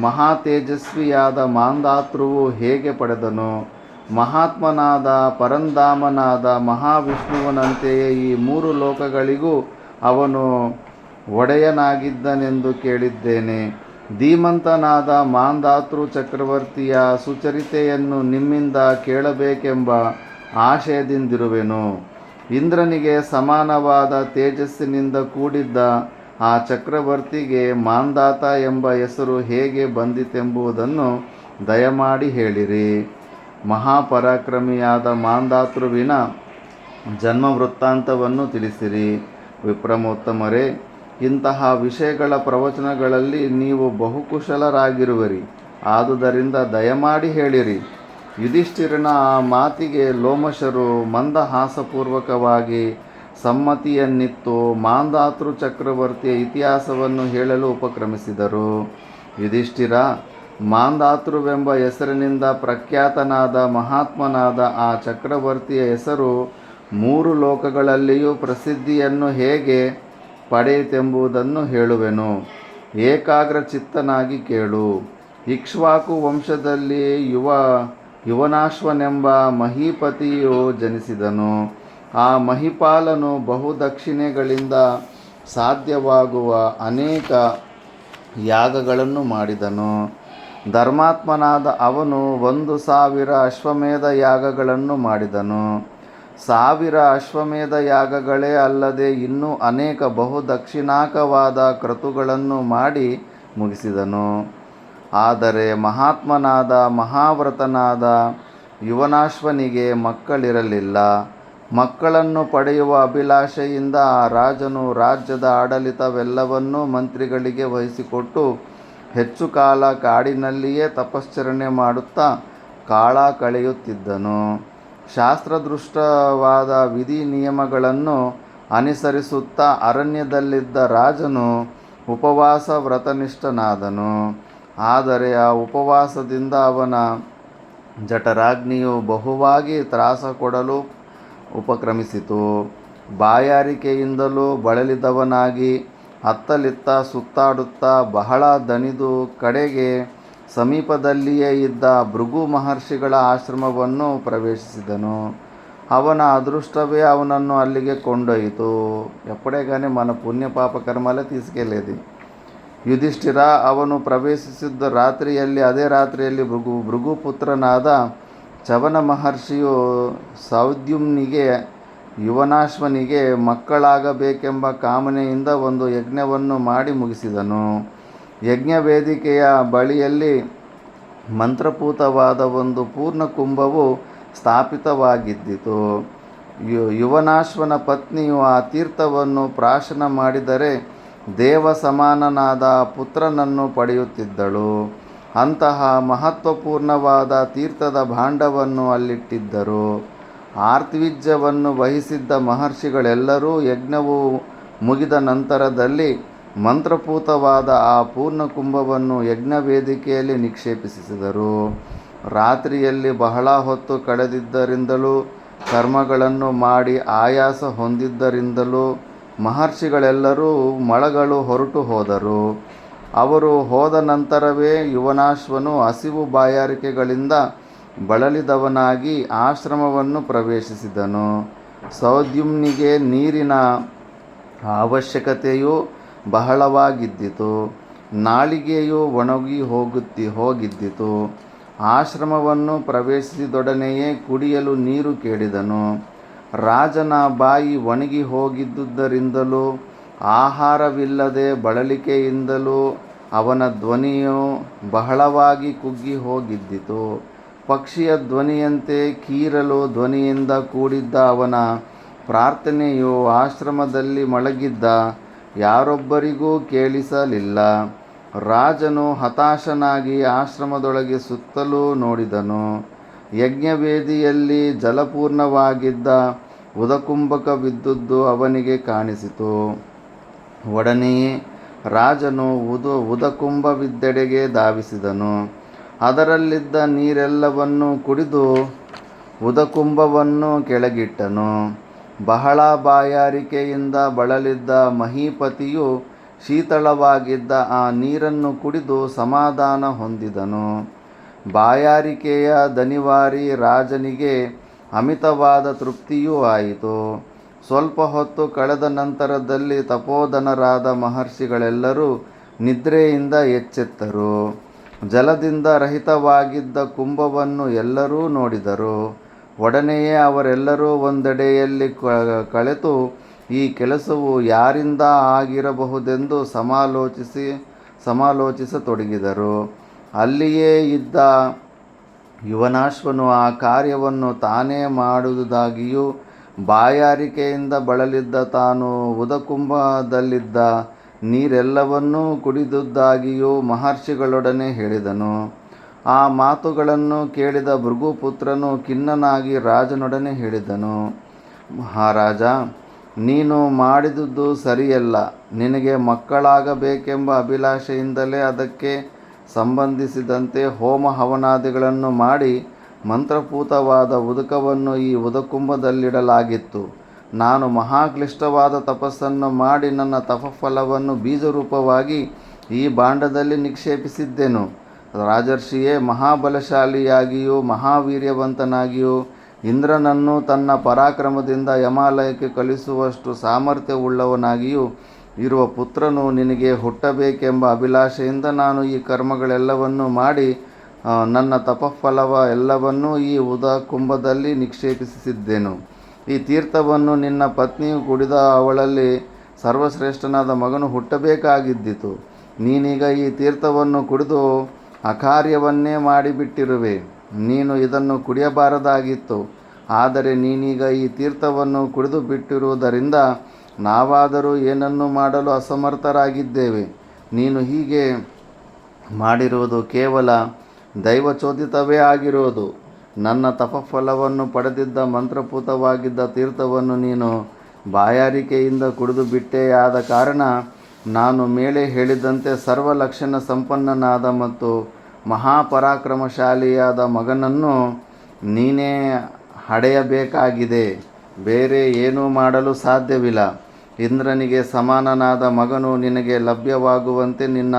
ಮಹಾ ತೇಜಸ್ವಿಯಾದ ಮಾಂಧಾತೃವು ಹೇಗೆ ಪಡೆದನು? ಮಹಾತ್ಮನಾದ ಪರಂಧಾಮನಾದ ಮಹಾವಿಷ್ಣುವನಂತೆಯೇ ಈ 3 ಲೋಕಗಳಿಗೂ ಅವನು ಒಡೆಯನಾಗಿದ್ದನೆಂದು ಕೇಳಿದ್ದೇನೆ. ಧೀಮಂತನಾದ ಮಾಂಧಾತೃ ಚಕ್ರವರ್ತಿಯ ಸುಚರಿತೆಯನ್ನು ನಿಮ್ಮಿಂದ ಕೇಳಬೇಕೆಂಬ ಆಶಯದಿಂದಿರುವೆನು. ಇಂದ್ರನಿಗೆ ಸಮಾನವಾದ ತೇಜಸ್ಸಿನಿಂದ ಕೂಡಿದ್ದ ಆ ಚಕ್ರವರ್ತಿಗೆ ಮಾಂಧಾತ ಎಂಬ ಹೆಸರು ಹೇಗೆ ಬಂದಿತೆಂಬುದನ್ನು ದಯಮಾಡಿ ಹೇಳಿರಿ. ಮಹಾಪರಾಕ್ರಮಿಯಾದ ಮಾಂಧಾತೃವಿನ ಜನ್ಮ ವೃತ್ತಾಂತವನ್ನು ತಿಳಿಸಿರಿ. ವಿಕ್ರಮೋತ್ತಮರೇ, ಇಂತಹ ವಿಷಯಗಳ ಪ್ರವಚನಗಳಲ್ಲಿ ನೀವು ಬಹುಕುಶಲರಾಗಿರುವಿರಿ. ಆದುದರಿಂದ ದಯಮಾಡಿ ಹೇಳಿರಿ. ಯುಧಿಷ್ಠಿರನ ಆ ಮಾತಿಗೆ ಲೋಮಶರು ಮಂದಹಾಸಪೂರ್ವಕವಾಗಿ ಸಮ್ಮತಿಯನ್ನಿತ್ತು ಮಾಂಧಾತೃ ಚಕ್ರವರ್ತಿಯ ಇತಿಹಾಸವನ್ನು ಹೇಳಲು ಉಪಕ್ರಮಿಸಿದರು. ಯುಧಿಷ್ಠಿರ, ಮಾಂಧಾತೃವೆಂಬ ಹೆಸರಿನಿಂದ ಪ್ರಖ್ಯಾತನಾದ ಮಹಾತ್ಮನಾದ ಆ ಚಕ್ರವರ್ತಿಯ ಹೆಸರು 3 ಲೋಕಗಳಲ್ಲಿಯೂ ಪ್ರಸಿದ್ಧಿಯನ್ನು ಹೇಗೆ ಪಡೆಯಿತೆಂಬುದನ್ನು ಹೇಳುವೆನು. ಏಕಾಗ್ರ ಚಿತ್ತನಾಗಿ ಕೇಳು. ಇಕ್ಷ್ವಾಕು ವಂಶದಲ್ಲಿ ಯುವನಾಶ್ವನೆಂಬ ಮಹೀಪತಿಯು ಜನಿಸಿದನು. ಆ ಮಹಿಪಾಲನು ಬಹುದಕ್ಷಿಣೆಗಳಿಂದ ಸಾಧ್ಯವಾಗುವ ಅನೇಕ ಯಾಗಗಳನ್ನು ಮಾಡಿದನು. ಧರ್ಮಾತ್ಮನಾದ ಅವನು 1,000 ಅಶ್ವಮೇಧ ಯಾಗಗಳನ್ನು ಮಾಡಿದನು. 1000 ಅಶ್ವಮೇಧ ಯಾಗಗಳೇ ಅಲ್ಲದೆ ಇನ್ನೂ ಅನೇಕ ಬಹುದಕ್ಷಿಣಾಕವಾದ ಕ್ರತುಗಳನ್ನು ಮಾಡಿ ಮುಗಿಸಿದನು. ಆದರೆ ಮಹಾತ್ಮನಾದ ಮಹಾವ್ರತನಾದ ಯುವನಾಶ್ವನಿಗೆ ಮಕ್ಕಳಿರಲಿಲ್ಲ. ಮಕ್ಕಳನ್ನು ಪಡೆಯುವ ಅಭಿಲಾಷೆಯಿಂದ ಆ ರಾಜನು ರಾಜ್ಯದ ಆಡಳಿತವೆಲ್ಲವನ್ನೂ ಮಂತ್ರಿಗಳಿಗೆ ವಹಿಸಿಕೊಟ್ಟು ಹೆಚ್ಚು ಕಾಲ ಕಾಡಿನಲ್ಲಿಯೇ ತಪಶ್ಚರಣೆ ಮಾಡುತ್ತಾ ಕಾಲ ಕಳೆಯುತ್ತಿದ್ದನು. ಶಾಸ್ತ್ರದೃಷ್ಟವಾದ ವಿಧಿ ನಿಯಮಗಳನ್ನು ಅನುಸರಿಸುತ್ತಾ ಅರಣ್ಯದಲ್ಲಿದ್ದ ರಾಜನು ಉಪವಾಸ ವ್ರತನಿಷ್ಠನಾದನು. ಆದರೆ ಆ ಉಪವಾಸದಿಂದ ಅವನ ಜಠರಾಗ್ನಿಯು ಬಹುವಾಗಿ ತ್ರಾಸ ಕೊಡಲು ಉಪಕ್ರಮಿಸಿತು. ಬಾಯಾರಿಕೆಯಿಂದಲೂ ಬಳಲಿದವನಾಗಿ ಅತ್ತಲಿತ್ತ ಸುತ್ತಾಡುತ್ತಾ ಬಹಳ ದಣಿದು ಕಡೆಗೆ ಸಮೀಪದಲ್ಲಿಯೇ ಇದ್ದ ಭೃಗು ಮಹರ್ಷಿಗಳ ಆಶ್ರಮವನ್ನು ಪ್ರವೇಶಿಸಿದನು. ಅವನ ಅದೃಷ್ಟವೇ ಅವನನ್ನು ಅಲ್ಲಿಗೆ ಕೊಂಡೊಯ್ಯಿತು. ಎಪ್ಪಡೆಗಾನೆ మన పుణ్య పాప కర్మలే తీసుకెళ్ళేది. ಯುಧಿಷ್ಠಿರ ಅವನು ಪ್ರವೇಶಿಸಿದ್ದ ರಾತ್ರಿಯಲ್ಲಿ ಅದೇ ರಾತ್ರಿಯಲ್ಲಿ ಭೃಗುಪುತ್ರನಾದ ಚವನ ಮಹರ್ಷಿಯು ಸೌದ್ಯುಮ್ನಿಗೆ ಯುವನಾಶ್ವನಿಗೆ ಮಕ್ಕಳಾಗಬೇಕೆಂಬ ಕಾಮನೆಯಿಂದ ಒಂದು ಯಜ್ಞವನ್ನು ಮಾಡಿ ಮುಗಿಸಿದನು. ಯಜ್ಞವೇದಿಕೆಯ ಬಳಿಯಲ್ಲಿ ಮಂತ್ರಪೂತವಾದ ಒಂದು ಪೂರ್ಣ ಕುಂಭವು ಸ್ಥಾಪಿತವಾಗಿದ್ದಿತು. ಯುವನಾಶ್ವನ ಪತ್ನಿಯು ಆ ತೀರ್ಥವನ್ನು ಪ್ರಾಶನ ಮಾಡಿದರೆ ದೇವ ಸಮಾನನಾದ ಪುತ್ರನನ್ನು ಪಡೆಯುತ್ತಿದ್ದಳು. ಅಂತಹ ಮಹತ್ವಪೂರ್ಣವಾದ ತೀರ್ಥದ ಭಾಂಡವನ್ನು ಅಲ್ಲಿಟ್ಟಿದ್ದರು. ಆರ್ತಿವಿಜ್ಯವನ್ನು ವಹಿಸಿದ್ದ ಮಹರ್ಷಿಗಳೆಲ್ಲರೂ ಯಜ್ಞವು ಮುಗಿದ ನಂತರದಲ್ಲಿ ಮಂತ್ರಪೂತವಾದ ಆ ಪೂರ್ಣ ಕುಂಭವನ್ನು ಯಜ್ಞವೇದಿಕೆಯಲ್ಲಿ ನಿಕ್ಷೇಪಿಸಿದರು. ರಾತ್ರಿಯಲ್ಲಿ ಬಹಳ ಹೊತ್ತು ಕಳೆದಿದ್ದರಿಂದಲೂ ಕರ್ಮಗಳನ್ನು ಮಾಡಿ ಆಯಾಸ ಹೊಂದಿದ್ದರಿಂದಲೂ ಮಹರ್ಷಿಗಳೆಲ್ಲರೂ ಮಳಗಳು ಹೊರಟು ಹೋದರು. ಅವರು ಹೋದ ನಂತರವೇ ಯುವನಾಶ್ವನು ಹಸಿವು ಬಾಯಾರಿಕೆಗಳಿಂದ ಬಳಲಿದವನಾಗಿ ಆಶ್ರಮವನ್ನು ಪ್ರವೇಶಿಸಿದನು. ಸೌದ್ಯುಮ್ನಿಗೆ ನೀರಿನ ಅವಶ್ಯಕತೆಯು ಬಹಳವಾಗಿದ್ದಿತು. ನಾಲಿಗೆಯು ಒಣಗಿ ಹೋಗಿದ್ದಿತು. ಆಶ್ರಮವನ್ನು ಪ್ರವೇಶಿಸಿದೊಡನೆಯೇ ಕುಡಿಯಲು ನೀರು ಕೇಳಿದನು. ರಾಜನ ಬಾಯಿ ಒಣಗಿ ಹೋಗಿದ್ದುದರಿಂದಲೂ ಆಹಾರವಿಲ್ಲದೆ ಬಳಲಿಕೆಯಿಂದಲೂ ಅವನ ಧ್ವನಿಯು ಬಹಳವಾಗಿ ಕುಗ್ಗಿ ಹೋಗಿದ್ದಿತು. ಪಕ್ಷಿಯ ಧ್ವನಿಯಂತೆ ಕೀರಲು ಧ್ವನಿಯಿಂದ ಕೂಡಿದ್ದ ಅವನ ಪ್ರಾರ್ಥನೆಯು ಆಶ್ರಮದಲ್ಲಿ ಮಲಗಿದ್ದ ಯಾರೊಬ್ಬರಿಗೂ ಕೇಳಿಸಲಿಲ್ಲ. ರಾಜನು ಹತಾಶನಾಗಿ ಆಶ್ರಮದೊಳಗೆ ಸುತ್ತಲೂ ನೋಡಿದನು. ಯಜ್ಞವೇದಿಯಲ್ಲಿ ಜಲಪೂರ್ಣವಾಗಿದ್ದ ಉದಕುಂಭಕವಿದ್ದುದು ಅವನಿಗೆ ಕಾಣಿಸಿತು. ಒಡನೆಯೇ ರಾಜನು ಉದಕುಂಭವಿದ್ದೆಡೆಗೆ ಧಾವಿಸಿದನು. ಅದರಲ್ಲಿದ್ದ ನೀರೆಲ್ಲವನ್ನೂ ಕುಡಿದು ಉದಕುಂಭವನ್ನು ಕೆಳಗಿಟ್ಟನು. ಬಹಳ ಬಾಯಾರಿಕೆಯಿಂದ ಬಳಲಿದ್ದ ಮಹೀಪತಿಯು ಶೀತಳವಾಗಿದ್ದ ಆ ನೀರನ್ನು ಕುಡಿದು ಸಮಾಧಾನ ಹೊಂದಿದನು. ಬಾಯಾರಿಕೆಯ ದನಿವಾರಿ ರಾಜನಿಗೆ ಅಮಿತವಾದ ತೃಪ್ತಿಯೂ ಆಯಿತು. ಸ್ವಲ್ಪ ಹೊತ್ತು ಕಳೆದ ನಂತರದಲ್ಲಿ ತಪೋಧನರಾದ ಮಹರ್ಷಿಗಳೆಲ್ಲರೂ ನಿದ್ರೆಯಿಂದ ಎಚ್ಚೆತ್ತರು. ಜಲದಿಂದ ರಹಿತವಾಗಿದ್ದ ಕುಂಭವನ್ನು ಎಲ್ಲರೂ ನೋಡಿದರು. ಒಡನೆಯೇ ಅವರೆಲ್ಲರೂ ಒಂದೆಡೆಯಲ್ಲಿ ಕಳೆತು ಈ ಕೆಲಸವು ಯಾರಿಂದ ಆಗಿರಬಹುದೆಂದು ಸಮಾಲೋಚಿಸತೊಡಗಿದರು. ಅಲ್ಲಿಯೇ ಇದ್ದ ಯುವನಾಶ್ವನು ಆ ಕಾರ್ಯವನ್ನು ತಾನೇ ಮಾಡುವುದಾಗಿಯೂ ಬಾಯಾರಿಕೆಯಿಂದ ಬಳಲಿದ್ದ ತಾನು ಉದಕುಂಭದಲ್ಲಿದ್ದ ನೀರೆಲ್ಲವನ್ನೂ ಕುಡಿದುದಾಗಿಯೂ ಮಹರ್ಷಿಗಳೊಡನೆ ಹೇಳಿದನು. ಆ ಮಾತುಗಳನ್ನು ಕೇಳಿದ ಭೃಗುಪುತ್ರನು ಖಿನ್ನನಾಗಿ ರಾಜನೊಡನೆ ಹೇಳಿದನು, ಮಹಾರಾಜ, ನೀನು ಮಾಡಿದುದು ಸರಿಯಲ್ಲ. ನಿನಗೆ ಮಕ್ಕಳಾಗಬೇಕೆಂಬ ಅಭಿಲಾಷೆಯಿಂದಲೇ ಅದಕ್ಕೆ ಸಂಬಂಧಿಸಿದಂತೆ ಹೋಮ ಹವನಾದಿಗಳನ್ನು ಮಾಡಿ ಮಂತ್ರಪೂತವಾದ ಉದಕವನ್ನು ಈ ಉದಕುಂಭದಲ್ಲಿಡಲಾಗಿತ್ತು. ನಾನು ಮಹಾಕ್ಲಿಷ್ಟವಾದ ತಪಸ್ಸನ್ನು ಮಾಡಿ ನನ್ನ ತಪಫಲವನ್ನು ಬೀಜರೂಪವಾಗಿ ಈ ಭಾಂಡದಲ್ಲಿ ನಿಕ್ಷೇಪಿಸಿದ್ದೆನು. ರಾಜರ್ಷಿಯೇ, ಮಹಾಬಲಶಾಲಿಯಾಗಿಯೂ ಮಹಾವೀರ್ಯವಂತನಾಗಿಯೂ ಇಂದ್ರನನ್ನು ತನ್ನ ಪರಾಕ್ರಮದಿಂದ ಯಮಾಲಯಕ್ಕೆ ಕಳಿಸುವಷ್ಟು ಸಾಮರ್ಥ್ಯವುಳ್ಳವನಾಗಿಯೂ ಇರುವ ಪುತ್ರನು ನಿನಗೆ ಹುಟ್ಟಬೇಕೆಂಬ ಅಭಿಲಾಷೆಯಿಂದ ನಾನು ಈ ಕರ್ಮಗಳೆಲ್ಲವನ್ನೂ ಮಾಡಿ ನನ್ನ ತಪಫಲವ ಎಲ್ಲವನ್ನೂ ಈ ಉದಕುಂಭದಲ್ಲಿ ನಿಕ್ಷೇಪಿಸಿದ್ದೆನು. ಈ ತೀರ್ಥವನ್ನು ನಿನ್ನ ಪತ್ನಿಯು ಕುಡಿದ ಅವಳಲ್ಲಿ ಸರ್ವಶ್ರೇಷ್ಠನಾದ ಮಗನು ಹುಟ್ಟಬೇಕಾಗಿದ್ದಿತು. ನೀನೀಗ ಈ ತೀರ್ಥವನ್ನು ಕುಡಿದು ಅಕಾರ್ಯವನ್ನೇ ಮಾಡಿಬಿಟ್ಟಿರುವೆ. ನೀನು ಇದನ್ನು ಕುಡಿಯಬಾರದಾಗಿತ್ತು. ಆದರೆ ನೀನೀಗ ಈ ತೀರ್ಥವನ್ನು ಕುಡಿದು ಬಿಟ್ಟಿರುವುದರಿಂದ ನಾವಾದರೂ ಏನನ್ನು ಮಾಡಲು ಅಸಮರ್ಥರಾಗಿದ್ದೇವೆ. ನೀನು ಹೀಗೆ ಮಾಡಿರುವುದು ಕೇವಲ ದೈವಚೋದಿತವೇ ಆಗಿರುವುದು. ನನ್ನ ತಪಫಲವನ್ನು ಪಡೆದಿದ್ದ ಮಂತ್ರಪೂತವಾಗಿದ್ದ ತೀರ್ಥವನ್ನು ನೀನು ಬಾಯಾರಿಕೆಯಿಂದ ಕುಡಿದು ಬಿಟ್ಟೆಯಾದ ಕಾರಣ ನಾನು ಮೇಲೆ ಹೇಳಿದಂತೆ ಸರ್ವಲಕ್ಷಣ ಸಂಪನ್ನನಾದ ಮತ್ತು ಮಹಾಪರಾಕ್ರಮಶಾಲಿಯಾದ ಮಗನನ್ನು ನೀನೇ ಹಡೆಯಬೇಕಾಗಿದೆ. ಬೇರೆ ಏನೂ ಮಾಡಲು ಸಾಧ್ಯವಿಲ್ಲ. ಇಂದ್ರನಿಗೆ ಸಮಾನನಾದ ಮಗನು ನಿನಗೆ ಲಭ್ಯವಾಗುವಂತೆ ನಿನ್ನ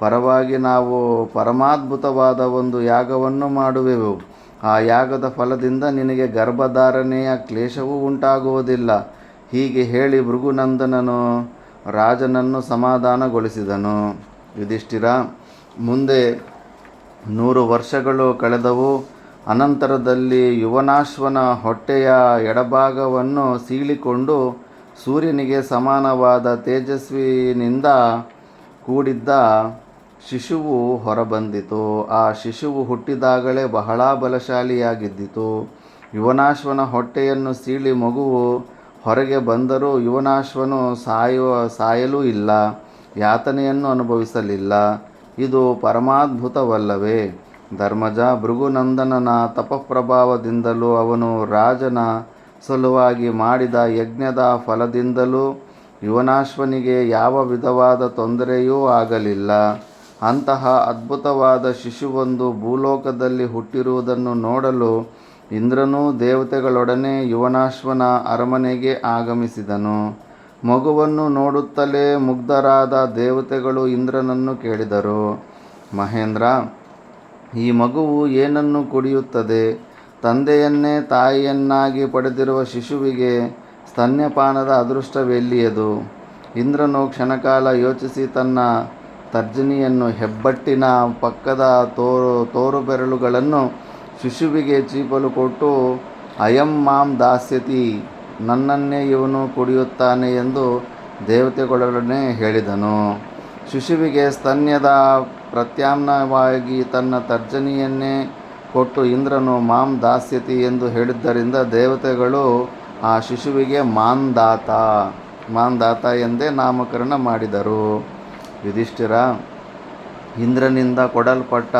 ಪರವಾಗಿ ನಾವು ಪರಮಾದ್ಭುತವಾದ ಒಂದು ಯಾಗವನ್ನು ಮಾಡುವೆವು. ಆ ಯಾಗದ ಫಲದಿಂದ ನಿನಗೆ ಗರ್ಭಧಾರಣೆಯ ಕ್ಲೇಶವೂ ಉಂಟಾಗುವುದಿಲ್ಲ. ಹೀಗೆ ಹೇಳಿ ಭೃಗುನಂದನನು ರಾಜನನ್ನು ಸಮಾಧಾನಗೊಳಿಸಿದನು. ಯುಧಿಷ್ಠಿರ, ಮುಂದೆ 100 ವರ್ಷಗಳು ಕಳೆದವು. ಅನಂತರದಲ್ಲಿ ಯುವನಾಶ್ವನ ಹೊಟ್ಟೆಯ ಎಡಭಾಗವನ್ನು ಸೀಳಿಕೊಂಡು ಸೂರ್ಯನಿಗೆ ಸಮಾನವಾದ ತೇಜಸ್ವಿನಿಂದ ಕೂಡಿದ್ದ ಶಿಶುವು ಹೊರಬಂದಿತು. ಆ ಶಿಶುವು ಹುಟ್ಟಿದಾಗಲೇ ಬಹಳ ಬಲಶಾಲಿಯಾಗಿದ್ದಿತು. ಯುವನಾಶ್ವನ ಹೊಟ್ಟೆಯನ್ನು ಸೀಳಿ ಮಗುವು ಹೊರಗೆ ಬಂದರೂ ಯುವನಾಶ್ವನು ಸಾಯಲೂ ಇಲ್ಲ, ಯಾತನೆಯನ್ನು ಅನುಭವಿಸಲಿಲ್ಲ. ಇದು ಪರಮಾದ್ಭುತವಲ್ಲವೇ? ಧರ್ಮಜ, ಭೃಗುನಂದನನ ತಪಪ್ರಭಾವದಿಂದಲೂ ಅವನು ರಾಜನ ಸಲುವಾಗಿ ಮಾಡಿದ ಯಜ್ಞದ ಫಲದಿಂದಲೂ ಯುವನಾಶ್ವನಿಗೆ ಯಾವ ವಿಧವಾದ ತೊಂದರೆಯೂ ಆಗಲಿಲ್ಲ. ಅಂತಹ ಅದ್ಭುತವಾದ ಶಿಶುವೊಂದು ಭೂಲೋಕದಲ್ಲಿ ಹುಟ್ಟಿರುವುದನ್ನು ನೋಡಲು ಇಂದ್ರನೂ ದೇವತೆಗಳೊಡನೆ ಯುವನಾಶ್ವನ ಅರಮನೆಗೆ ಆಗಮಿಸಿದನು. ಮಗುವನ್ನು ನೋಡುತ್ತಲೇ ಮುಗ್ಧರಾದ ದೇವತೆಗಳು ಇಂದ್ರನನ್ನು ಕೇಳಿದರು, ಮಹೇಂದ್ರ, ಈ ಮಗುವು ಏನನ್ನು ಕುಡಿಯುತ್ತದೆ? ತಂದೆಯನ್ನೇ ತಾಯಿಯನ್ನಾಗಿ ಪಡೆದಿರುವ ಶಿಶುವಿಗೆ ಸ್ತನ್ಯಪಾನದ ಅದೃಷ್ಟವೆಲ್ಲಿಯದು? ಇಂದ್ರನು ಕ್ಷಣಕಾಲ ಯೋಚಿಸಿ ತನ್ನ ತರ್ಜನಿಯನ್ನು ಹೆಬ್ಬಟ್ಟಿನ ಪಕ್ಕದ ತೋರು ಬೆರಳುಗಳನ್ನು ಶಿಶುವಿಗೆ ಚೀಪಲು ಕೊಟ್ಟು, ಅಯಂ ಮಾಂ ದಾಸ್ಯತಿ, ನನ್ನನ್ನೇ ಇವನು ಕುಡಿಯುತ್ತಾನೆ ಎಂದು ದೇವತೆಗಳೊಡನೆ ಹೇಳಿದನು. ಶಿಶುವಿಗೆ ಸ್ತನ್ಯದ ಪ್ರತ್ಯಾಮ್ನಾಯವಾಗಿ ತನ್ನ ತರ್ಜನಿಯನ್ನೇ ಕೊಟ್ಟು ಇಂದ್ರನು ಮಾಂ ದಾಸ್ಯತಿ ಎಂದು ಹೇಳಿದ್ದರಿಂದ ದೇವತೆಗಳು ಆ ಶಿಶುವಿಗೆ ಮಾಂದಾತ ಎಂದೇ ನಾಮಕರಣ ಮಾಡಿದರು. ಯುಧಿಷ್ಠಿರ, ಇಂದ್ರನಿಂದ ಕೊಡಲ್ಪಟ್ಟ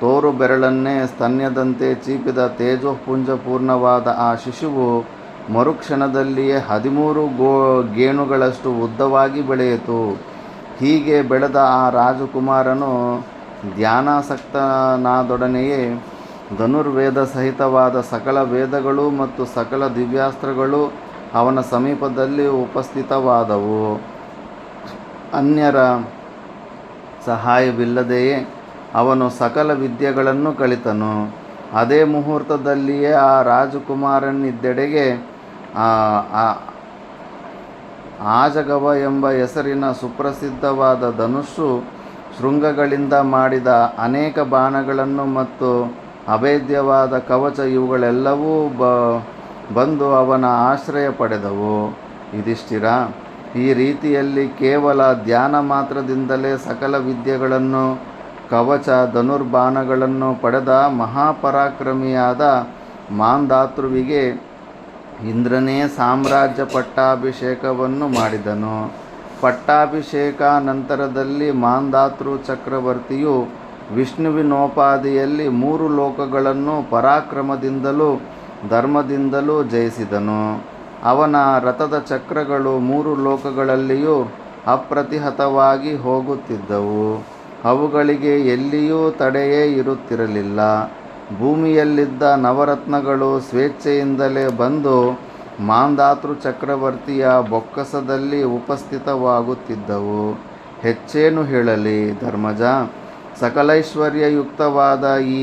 ತೋರು ಬೆರಳನ್ನೇ ಸ್ತನ್ಯದಂತೆ ಚೀಪಿದ ತೇಜೋಪುಂಜಪೂರ್ಣವಾದ ಆ ಶಿಶುವು ಮರುಕ್ಷಣದಲ್ಲಿಯೇ 13 ಗೇಣುಗಳಷ್ಟು ಉದ್ದವಾಗಿ ಬೆಳೆಯಿತು. ಹೀಗೆ ಬೆಳೆದ ಆ ರಾಜಕುಮಾರನು ಧ್ಯಾನಾಸಕ್ತನಾದೊಡನೆಯೇ ಧನುರ್ವೇದ ಸಹಿತವಾದ ಸಕಲ ವೇದಗಳು ಮತ್ತು ಸಕಲ ದಿವ್ಯಾಸ್ತ್ರಗಳು ಅವನ ಸಮೀಪದಲ್ಲಿ ಉಪಸ್ಥಿತವಾದವು. ಅನ್ಯರ ಸಹಾಯವಿಲ್ಲದೆಯೇ ಅವನು ಸಕಲ ವಿದ್ಯೆಗಳನ್ನು ಕಲಿತನು. ಅದೇ ಮುಹೂರ್ತದಲ್ಲಿಯೇ ಆ ರಾಜಕುಮಾರನಿದ್ದೆಡೆಗೆ ಆಜಗವ ಎಂಬ ಹೆಸರಿನ ಸುಪ್ರಸಿದ್ಧವಾದ ಧನುಸ್ಸು, ಶೃಂಗಗಳಿಂದ ಮಾಡಿದ ಅನೇಕ ಬಾಣಗಳನ್ನು ಮತ್ತು ಅಭೇದ್ಯವಾದ ಕವಚ ಇವುಗಳೆಲ್ಲವೂ ಬಂದು ಅವನ ಆಶ್ರಯ ಪಡೆದವು. ಯುಧಿಷ್ಠಿರ, ಈ ರೀತಿಯಲ್ಲಿ ಕೇವಲ ಧ್ಯಾನ ಮಾತ್ರದಿಂದಲೇ ಸಕಲ ವಿದ್ಯೆಗಳನ್ನು, ಕವಚ, ಧನುರ್ಬಾಣಗಳನ್ನು ಪಡೆದ ಮಹಾಪರಾಕ್ರಮಿಯಾದ ಮಾಂಧಾತೃವಿಗೆ ಇಂದ್ರನೇ ಸಾಮ್ರಾಜ್ಯ ಪಟ್ಟಾಭಿಷೇಕವನ್ನು ಮಾಡಿದನು. ಪಟ್ಟಾಭಿಷೇಕ ನಂತರದಲ್ಲಿ ಮಾಂಧಾತೃ ಚಕ್ರವರ್ತಿಯು ವಿಷ್ಣುವಿನೋಪಾದಿಯಲ್ಲಿ 3 ಲೋಕಗಳನ್ನು ಪರಾಕ್ರಮದಿಂದಲೂ ಧರ್ಮದಿಂದಲೂ ಜಯಿಸಿದನು. ಅವನ ರಥದ ಚಕ್ರಗಳು 3 ಲೋಕಗಳಲ್ಲಿಯೂ ಅಪ್ರತಿಹತವಾಗಿ ಹೋಗುತ್ತಿದ್ದವು. ಅವುಗಳಿಗೆ ಎಲ್ಲಿಯೂ ತಡೆಯೇ ಇರುತ್ತಿರಲಿಲ್ಲ. ಭೂಮಿಯಲ್ಲಿದ್ದ ನವರತ್ನಗಳು ಸ್ವೇಚ್ಛೆಯಿಂದಲೇ ಬಂದು ಮಾಂಧಾತೃ ಚಕ್ರವರ್ತಿಯ ಬೊಕ್ಕಸದಲ್ಲಿ ಉಪಸ್ಥಿತವಾಗುತ್ತಿದ್ದವು. ಹೆಚ್ಚೇನು ಹೇಳಲಿ ಧರ್ಮಜ? ಸಕಲೈಶ್ವರ್ಯಯುಕ್ತವಾದ ಈ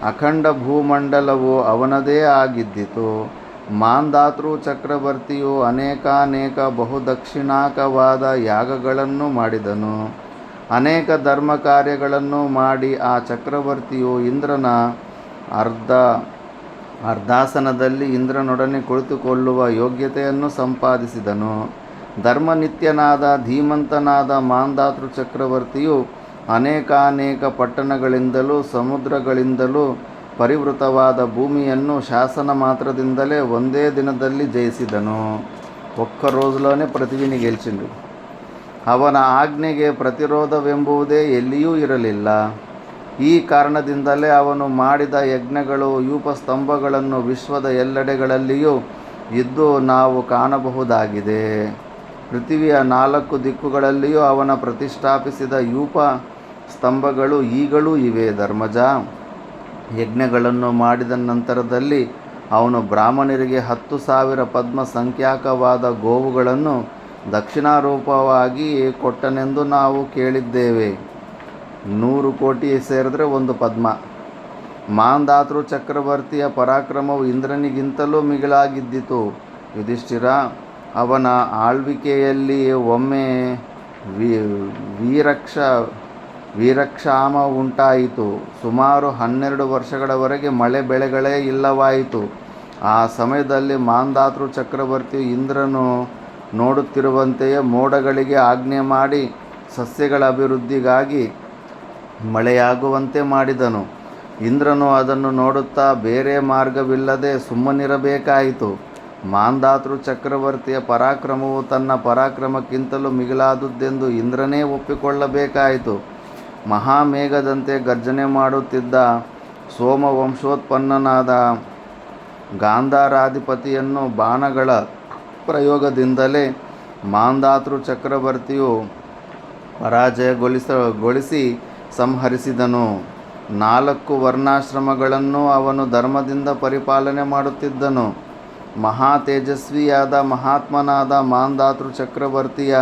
ಅಖಂಡ ಭೂಮಂಡಲವು ಅವನದೇ ಆಗಿದ್ದಿತು. ಮಾಂಧಾತೃ ಚಕ್ರವರ್ತಿಯು ಅನೇಕಾನೇಕ ಬಹುದಕ್ಷಿಣಾಕವಾದ ಯಾಗಗಳನ್ನು ಮಾಡಿದನು. ಅನೇಕ ಧರ್ಮ ಕಾರ್ಯಗಳನ್ನು ಮಾಡಿ ಆ ಚಕ್ರವರ್ತಿಯು ಇಂದ್ರನ ಅರ್ಧಾಸನದಲ್ಲಿ ಇಂದ್ರನೊಡನೆ ಕುಳಿತುಕೊಳ್ಳುವ ಯೋಗ್ಯತೆಯನ್ನು ಸಂಪಾದಿಸಿದನು. ಧರ್ಮನಿತ್ಯನಾದ ಧೀಮಂತನಾದ ಮಾಂಧಾತೃ ಚಕ್ರವರ್ತಿಯು ಅನೇಕಾನೇಕ ಪಟ್ಟಣಗಳಿಂದಲೂ ಸಮುದ್ರಗಳಿಂದಲೂ ಪರಿವೃತವಾದ ಭೂಮಿಯನ್ನು శాసన మాత్రದಿಂದಲೇ ಒಂದೇ ದಿನದಲ್ಲಿ జయించిದನು. ఒక్క రోజులోనే పృథివీని గెలిచిండు. ಅವನ ಆಜ್ಞೆಗೆ ಪ್ರತಿರೋಧವೆಂಬುದೇ ಎಲ್ಲಿಯೂ ಇರಲಿಲ್ಲ. ಈ ಕಾರಣದಿಂದಲೇ ಅವನು ಮಾಡಿದ ಯಜ್ಞಗಳು ಯೂಪಸ್ತಂಭಗಳನ್ನು ವಿಶ್ವದ ಎಲ್ಲೆಡೆಗಳಲ್ಲಿಯೂ ಇದ್ದು ನಾವು ಕಾಣಬಹುದಾಗಿದೆ. ಪೃಥ್ವಿಯ 4 ದಿಕ್ಕುಗಳಲ್ಲಿಯೂ ಅವನ ಪ್ರತಿಷ್ಠಾಪಿಸಿದ ಯೂಪ ಸ್ತಂಭಗಳು ಈಗಲೂ ಇವೆ. ಧರ್ಮಜ, ಯಜ್ಞಗಳನ್ನು ಮಾಡಿದ ನಂತರದಲ್ಲಿ ಅವನು ಬ್ರಾಹ್ಮಣರಿಗೆ 10,000 ಪದ್ಮ ಸಂಖ್ಯಾಕವಾದ ಗೋವುಗಳನ್ನು ದಕ್ಷಿಣಾರೂಪವಾಗಿ ಕೊಟ್ಟನೆಂದು ನಾವು ಕೇಳಿದ್ದೇವೆ. 100 ಕೋಟಿ ಸೇರಿದ್ರೆ ಒಂದು ಪದ್ಮ. ಮಾಂಧಾತೃ ಚಕ್ರವರ್ತಿಯ ಪರಾಕ್ರಮವು ಇಂದ್ರನಿಗಿಂತಲೂ ಮಿಗಿಲಾಗಿದ್ದಿತು. ಯುಧಿಷ್ಠಿರ, ಅವನ ಆಳ್ವಿಕೆಯಲ್ಲಿ ಒಮ್ಮೆ ವೀರಕ್ಷಾಮ ಉಂಟಾಯಿತು. ಸುಮಾರು 12 ವರ್ಷಗಳವರೆಗೆ ಮಳೆ ಬೆಳೆಗಳೇ ಇಲ್ಲವಾಯಿತು. ಆ ಸಮಯದಲ್ಲಿ ಮಾಂಧಾತೃ ಚಕ್ರವರ್ತಿಯು ಇಂದ್ರನು ನೋಡುತ್ತಿರುವಂತೆಯೇ ಮೋಡಗಳಿಗೆ ಆಜ್ಞೆ ಮಾಡಿ ಸಸ್ಯಗಳ ಅಭಿವೃದ್ಧಿಗಾಗಿ ಮಳೆಯಾಗುವಂತೆ ಮಾಡಿದನು. ಇಂದ್ರನು ಅದನ್ನು ನೋಡುತ್ತಾ ಬೇರೆ ಮಾರ್ಗವಿಲ್ಲದೆ ಸುಮ್ಮನಿರಬೇಕಾಯಿತು. ಮಾಂಧಾತೃ ಚಕ್ರವರ್ತಿಯ ಪರಾಕ್ರಮವು ತನ್ನ ಪರಾಕ್ರಮಕ್ಕಿಂತಲೂ ಮಿಗಿಲಾದುದೆಂದು ಇಂದ್ರನೇ ಒಪ್ಪಿಕೊಳ್ಳಬೇಕಾಯಿತು. ಮಹಾಮೇಘದಂತೆ ಗರ್ಜನೆ ಮಾಡುತ್ತಿದ್ದ ಸೋಮವಂಶೋತ್ಪನ್ನನಾದ ಗಾಂಧಾರಾಧಿಪತಿಯನ್ನು ಬಾಣಗಳ ಪ್ರಯೋಗದಿಂದಲೇ ಮಾಂಧಾತೃ ಚಕ್ರವರ್ತಿಯು ಪರಾಜಯಗೊಳಿಸಿ ಸಂಹರಿಸಿದನು. 4 ವರ್ಣಾಶ್ರಮಗಳನ್ನು ಅವನು ಧರ್ಮದಿಂದ ಪರಿಪಾಲನೆ ಮಾಡುತ್ತಿದ್ದನು. ಮಹಾ ತೇಜಸ್ವಿಯಾದ ಮಹಾತ್ಮನಾದ ಮಾಂಧಾತೃ ಚಕ್ರವರ್ತಿಯ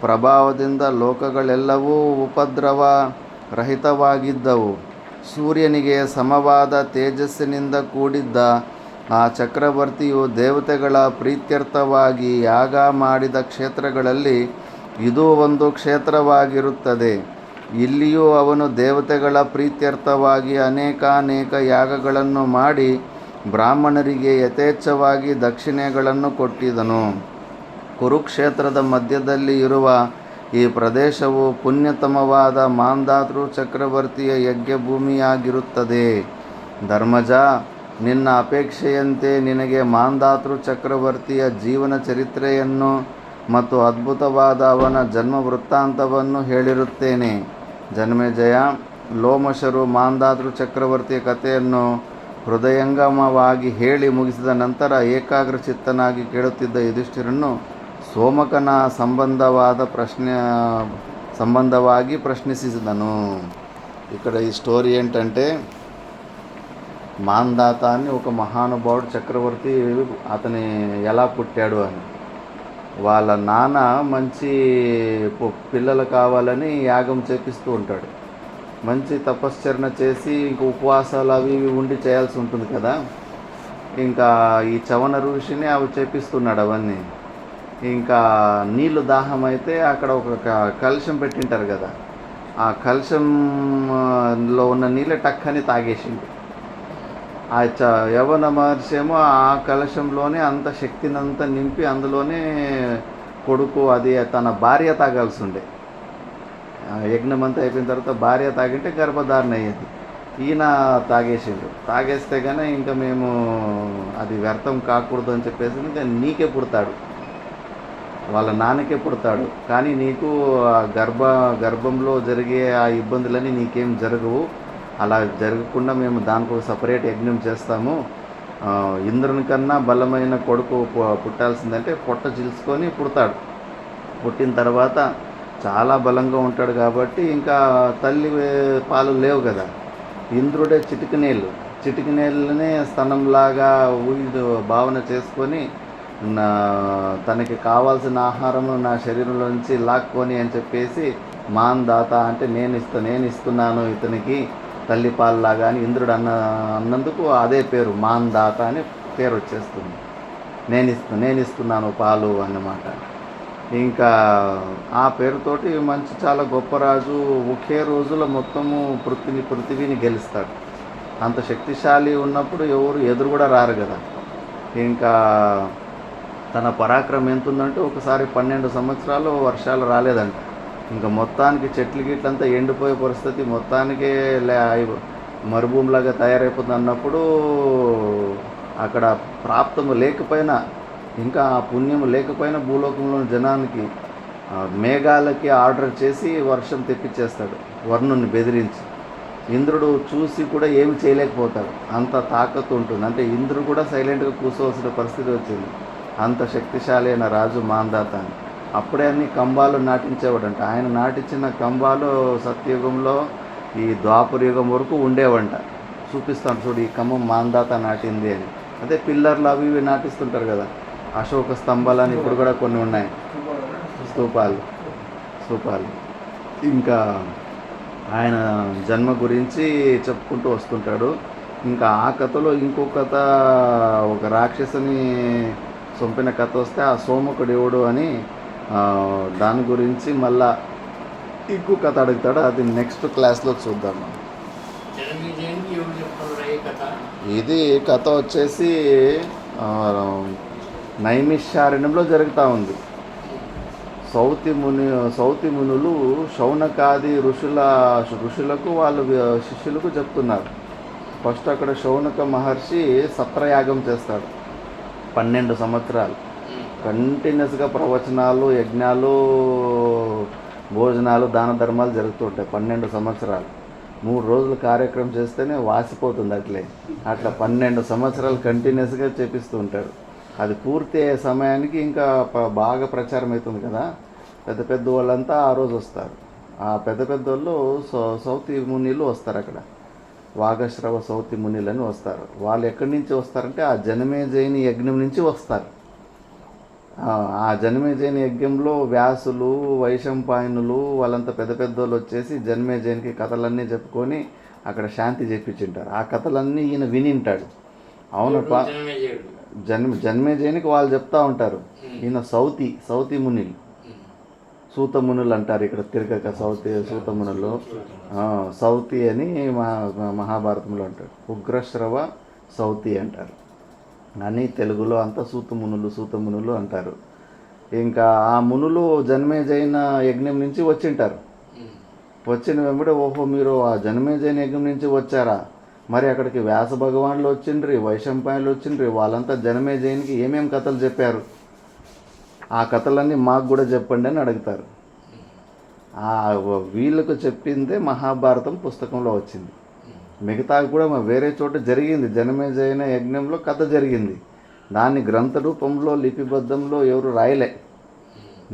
ಪ್ರಭಾವದಿಂದ ಲೋಕಗಳೆಲ್ಲವೂ ಉಪದ್ರವ ರಹಿತವಾಗಿದ್ದವು. ಸೂರ್ಯನಿಗೆ ಸಮವಾದ ತೇಜಸ್ಸಿನಿಂದ ಕೂಡಿದ್ದ ಆ ಚಕ್ರವರ್ತಿಯು ದೇವತೆಗಳ ಪ್ರೀತ್ಯರ್ಥವಾಗಿ ಯಾಗ ಮಾಡಿದ ಕ್ಷೇತ್ರಗಳಲ್ಲಿ ಇದೂ ಒಂದು ಕ್ಷೇತ್ರವಾಗಿರುತ್ತದೆ. ಇಲ್ಲಿಯೂ ಅವನು ದೇವತೆಗಳ ಪ್ರೀತ್ಯರ್ಥವಾಗಿ ಅನೇಕಾನೇಕ ಯಾಗಗಳನ್ನು ಮಾಡಿ ಬ್ರಾಹ್ಮಣರಿಗೆ ಯಥೇಚ್ಛವಾಗಿ ದಕ್ಷಿಣೆಗಳನ್ನು ಕೊಟ್ಟಿದನು. ಕುರುಕ್ಷೇತ್ರದ ಮಧ್ಯದಲ್ಲಿ ಇರುವ ಈ ಪ್ರದೇಶವು ಪುಣ್ಯತಮವಾದ ಮಾಂಧಾತೃ ಚಕ್ರವರ್ತಿಯ ಯಜ್ಞಭೂಮಿಯಾಗಿರುತ್ತದೆ. ಧರ್ಮಜ, ನಿನ್ನ ಅಪೇಕ್ಷೆಯಂತೆ ನಿನಗೆ ಮಾಂಧಾತೃ ಚಕ್ರವರ್ತಿಯ ಜೀವನ ಚರಿತ್ರೆಯನ್ನು ಮತ್ತು ಅದ್ಭುತವಾದ ಅವನ ಜನ್ಮ ವೃತ್ತಾಂತವನ್ನು ಹೇಳಿರುತ್ತೇನೆ. ಜನ್ಮೇಜಯ, ಲೋಮಶರು ಮಾಂಧಾತೃ ಚಕ್ರವರ್ತಿಯ ಕಥೆಯನ್ನು ಹೃದಯಂಗಮವಾಗಿ ಹೇಳಿ ಮುಗಿಸಿದ ನಂತರ ಏಕಾಗ್ರಚಿತ್ತನಾಗಿ ಕೇಳುತ್ತಿದ್ದ ಯುಧಿಷ್ಠಿರನು ಸೋಮಕನ సంబంధವಾಗಿ ప్రశ్నించదను. ఇక్కడ ఈ స్టోరీ ఏంటంటే, మాంధాత అని ఒక మహానుభావుడు చక్రవర్తి అతని ఎలా పుట్టాడు అని. వాళ్ళ నాన్న మంచి పిల్లలు కావాలని యాగం చేపిస్తూ ఉంటాడు. మంచి తపశ్చరణ చేసి ఇంక ఉపవాసాలు అవి ఇవి ఉండి చేయాల్సి ఉంటుంది కదా. ఇంకా ఈ చవన ఋషిని అవి చేపిస్తున్నాడు అవన్నీ. ఇంకా నీళ్ళు దాహం అయితే అక్కడ ఒక కలశం పెట్టింటారు కదా, ఆ కలశంలో ఉన్న నీళ్ళే టక్కని తాగేసింది. ఆ యవన మహర్షి ఏమో ఆ కలశంలోనే అంత శక్తినంతా నింపి అందులోనే కొడుకు అది తన భార్య తాగాల్సి ఉండే. యజ్ఞం అంతా అయిపోయిన తర్వాత భార్య తాగింటే గర్భధారణ అయ్యేది. ఈయన తాగేసిండు. తాగేస్తే కానీ ఇంకా మేము అది వ్యర్థం కాకూడదు అని చెప్పేసి ఇంకా నీకే పుడతాడు, వాళ్ళ నాన్నకే పుడతాడు, కానీ నీకు గర్భంలో జరిగే ఆ ఇబ్బందులన్నీ నీకేం జరగవు, అలా జరగకుండా మేము దానికి ఒక సపరేట్ యజ్ఞం చేస్తాము. ఇంద్రుని కన్నా బలమైన కొడుకు పుట్టాల్సిందంటే పొట్ట చిలుచుకొని పుడతాడు. పుట్టిన తర్వాత చాలా బలంగా ఉంటాడు కాబట్టి ఇంకా తల్లి పాలు లేవు కదా. ఇంద్రుడే చిటికినేళ్ళనే స్తనంలాగా భావన చేసుకొని తనకి కావాల్సిన ఆహారము నా శరీరంలోంచి లాక్కొని అని చెప్పేసి మాంధాత అంటే నేను ఇస్తున్నాను ఇతనికి తల్లి పాలులాగా అని ఇంద్రుడు అన్నందుకు అదే పేరు మాంధాత అని పేరు వచ్చేస్తుంది. నేను ఇస్తున్నాను పాలు అన్నమాట. ఇంకా ఆ పేరుతోటి మంచి చాలా గొప్ప రాజు ఒకే రోజులో మొత్తము పృథివీని గెలుస్తాడు. అంత శక్తిశాలి ఉన్నప్పుడు ఎవరు ఎదురు కూడా రారు కదా. ఇంకా తన పరాక్రమం ఎంత ఉందంటే ఒకసారి 12 సంవత్సరాలు వర్షాలు రాలేదంట. ఇంకా మొత్తానికి చెట్లు గిట్లంతా ఎండిపోయే పరిస్థితి, మొత్తానికే మరుభూమిలాగా తయారైపోతుంది అన్నప్పుడు అక్కడ ప్రాప్తము లేకపోయినా, ఇంకా ఆ పుణ్యం లేకపోయినా భూలోకంలోని జనానికి మేఘాలకి ఆర్డర్ చేసి వర్షం తెప్పించేస్తాడు వర్ణుని బెదిరించి. ఇంద్రుడు చూసి కూడా ఏమి చేయలేకపోతాడు, అంత తాకత్తు ఉంటుంది. అంటే ఇంద్రుడు కూడా సైలెంట్గా కూర్చోవలసిన పరిస్థితి వచ్చింది, అంత శక్తిశాలి అయిన రాజు మాంధాత అని. అప్పుడే అన్ని కంబాలు నాటించేవాడంట. ఆయన నాటించిన కంబాలు సత్యయుగంలో ఈ ద్వాపర యుగం వరకు ఉండేవంట. చూపిస్తాను చూడు, ఈ కంబం మాంధాత నాటింది అని. అదే పిల్లర్లు అవి ఇవి నాటిస్తుంటారు కదా, అశోక స్తంభాలు అని ఇప్పుడు కూడా కొన్ని ఉన్నాయి, స్తూపాలు. ఇంకా ఆయన జన్మ గురించి చెప్పుకుంటూ వస్తుంటాడు. ఇంకా ఆ కథలో ఇంకో కథ, ఒక రాక్షసుని చంపిన కథ వస్తే ఆ సోమకుడు ఎవడు అని దాని గురించి మళ్ళా ఇంకో కథ అడుగుతాడు. అది నెక్స్ట్ క్లాస్లో చూద్దాం. ఇది కథ వచ్చేసి నైమిషారణ్యంలో జరుగుతూ ఉంది. సౌతి మునులు శౌనకాది ఋషులకు వాళ్ళ శిష్యులకు చెప్తున్నారు. ఫస్ట్ అక్కడ శౌనక మహర్షి సత్రయాగం చేస్తాడు 12 సంవత్సరాలు. కంటిన్యూస్గా ప్రవచనాలు, యజ్ఞాలు, భోజనాలు, దాన ధర్మాలు జరుగుతుంటాయి 12 సంవత్సరాలు. 3 రోజులు కార్యక్రమం చేస్తేనే వాసిపోతుంది. అట్లా 12 సంవత్సరాలు కంటిన్యూస్గా చేపిస్తూ ఉంటాడు. అది పూర్తి అయ్యే సమయానికి ఇంకా బాగా ప్రచారం అవుతుంది కదా, పెద్ద పెద్ద వాళ్ళంతా ఆ రోజు వస్తారు. ఆ పెద్ద పెద్ద వాళ్ళు సౌతి మునిలు వస్తారు. అక్కడ వాగశ్రవ సౌతి మునిలని వస్తారు. వాళ్ళు ఎక్కడి నుంచి వస్తారంటే ఆ జనమేజయుని యజ్ఞం నుంచి వస్తారు. ఆ జనమేజయుని యజ్ఞంలో వ్యాసులు, వైశంపాయనులు వాళ్ళంతా పెద్ద పెద్దోళ్ళు వచ్చేసి జనమేజయునికి కథలన్నీ చెప్పుకొని అక్కడ శాంతి చెప్పించుంటారు. ఆ కథలన్నీ ఈయన వినింటాడు. అవునప్పా, జన్మేజయునికి వాళ్ళు చెప్తా ఉంటారు. ఈయన సౌతి మునిలు, సూతమునులు అంటారు ఇక్కడ తిరగక. సూతమునులు సౌతి అని మహాభారతంలో అంటారు. ఉగ్రశ్రవ సౌతి అంటారు అని తెలుగులో అంతా సూతమునులు అంటారు. ఇంకా ఆ మునులు జన్మేజైన యజ్ఞం నుంచి వచ్చింటారు. వచ్చిన వెంబడే ఓహో మీరు ఆ జన్మేజైన యజ్ఞం నుంచి వచ్చారా, మరి అక్కడికి వ్యాస భగవాన్లు వచ్చిండ్రి, వైశంపాయనులు వచ్చిండ్రి, వాళ్ళంతా జనమేజయునికి ఏమేం కథలు చెప్పారు, ఆ కథలన్నీ మాకు కూడా చెప్పండి అని అడుగుతారు. వీళ్ళకు చెప్పిందే మహాభారతం పుస్తకంలో వచ్చింది. మిగతా కూడా వేరే చోట జరిగింది, జనమేజయున యజ్ఞంలో కథ జరిగింది. దాన్ని గ్రంథ రూపంలో లిపిబద్ధంలో ఎవరు రాయలే.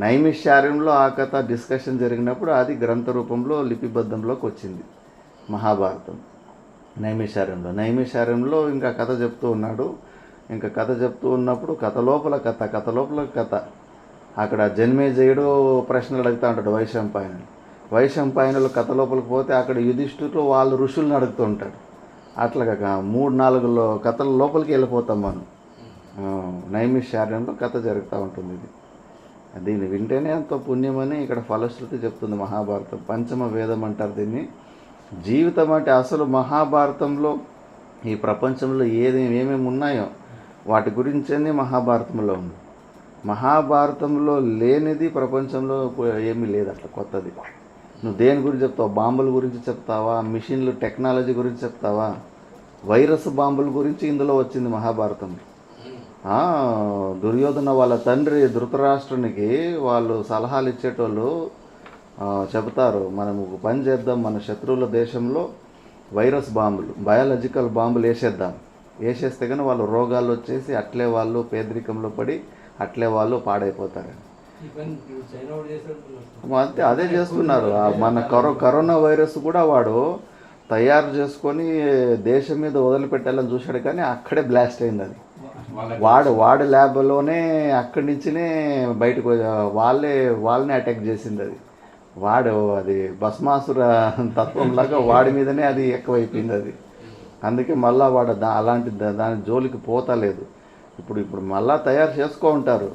నైమిషారణ్యంలో ఆ కథ డిస్కషన్ జరిగినప్పుడు అది గ్రంథ రూపంలో లిపిబద్ధంలోకి వచ్చింది మహాభారతం. నైమిషారణ్యంలో ఇంకా కథ చెప్తూ ఉన్నాడు. ఇంకా కథ చెప్తూ ఉన్నప్పుడు కథ లోపల కథ అక్కడ జన్మేజయుడు ప్రశ్నలు అడుగుతూ ఉంటాడు వైశంపాయనులు కథ లోపలికి పోతే అక్కడ యుధిష్ఠిరులు వాళ్ళు ఋషులను అడుగుతూ ఉంటాడు. అట్లాగా 3-4 కథల లోపలికి వెళ్ళిపోతాం మనం. నైమిషారణ్యంలో కథ జరుగుతూ ఉంటుంది. ఇది దీన్ని వింటేనే ఎంతో పుణ్యమని ఇక్కడ ఫలశ్రుతి చెప్తుంది మహాభారతం. పంచమ వేదం అంటారు దీన్ని. జీవితం అంటే అసలు మహాభారతంలో ఈ ప్రపంచంలో ఏమేమి ఉన్నాయో వాటి గురించే మహాభారతంలో ఉంది. మహాభారతంలో లేనిది ప్రపంచంలో ఏమీ లేదు అట్లా కొత్తది. నువ్వు దేని గురించి చెప్తావా? బాంబుల గురించి చెప్తావా? మిషన్లు, టెక్నాలజీ గురించి చెప్తావా? వైరస్ బాంబుల గురించి ఇందులో వచ్చింది మహాభారతంలో. దుర్యోధన వాళ్ళ తండ్రి ధృతరాష్ట్రునికి వాళ్ళు సలహాలు ఇచ్చేటోళ్ళు చెబుతారు, మనం ఒక పని చేద్దాం, మన శత్రువుల దేశంలో వైరస్ బాంబులు, బయాలజికల్ బాంబులు వేసేస్తే కానీ వాళ్ళు రోగాలు వచ్చేసి అట్లే వాళ్ళు పేదరికంలో పడి అట్లే వాళ్ళు పాడైపోతారు. అంతే, అదే చేస్తున్నారు. మన కరోనా వైరస్ కూడా వాడు తయారు చేసుకొని దేశం మీద వదిలిపెట్టాలని చూశాడు, కానీ అక్కడే బ్లాస్ట్ అయింది. అది వాడి ల్యాబ్లోనే అక్కడి నుంచినే బయటకు వాళ్ళనే అటాక్ చేసింది. అది భస్మాసుర తత్వంలాగా వాడి మీదనే అది ఎక్కువైపోయింది. అది అందుకే మళ్ళీ వాడు అలాంటి దాని జోలికి పోతలేదు. ఇప్పుడు మళ్ళీ తయారు చేసుకో ఉంటారు,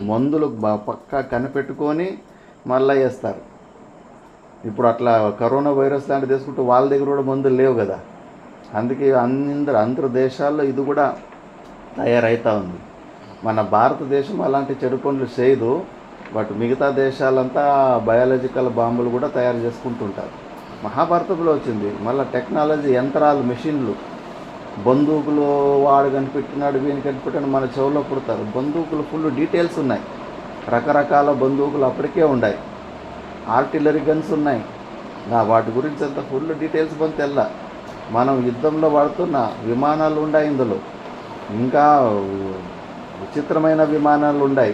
మందులు పక్కా కనిపెట్టుకొని మళ్ళీ వేస్తారు. ఇప్పుడు అట్లా కరోనా వైరస్ లాంటివి తీసుకుంటూ వాళ్ళ దగ్గర కూడా మందులు లేవు కదా, అందుకే అందరు దేశాల్లో ఇది కూడా తయారవుతూ ఉంది. మన భారతదేశం అలాంటి చెడు పనులు చేయదు, బట్ మిగతా దేశాలంతా బయాలజికల్ బాంబులు కూడా తయారు చేసుకుంటుంటారు. మహాభారతంలో వచ్చింది. మళ్ళీ టెక్నాలజీ, యంత్రాలు, మెషిన్లు, బందూకులు వాడు కనిపెట్టినాడు, వీని కనిపెట్టినాడు, మన చెవులో పుడతారు. బందూకులు ఫుల్ డీటెయిల్స్ ఉన్నాయి, రకరకాల బందూకులు అప్పటికే ఉన్నాయి, ఆర్టిలరీ గన్స్ ఉన్నాయి. వాటి గురించి అంత ఫుల్ డీటెయిల్స్ బంత్ తెల్ల. మనం యుద్ధంలో వాడుతున్న విమానాలు ఉన్నాయి ఇందులో, ఇంకా విచిత్రమైన విమానాలు ఉన్నాయి,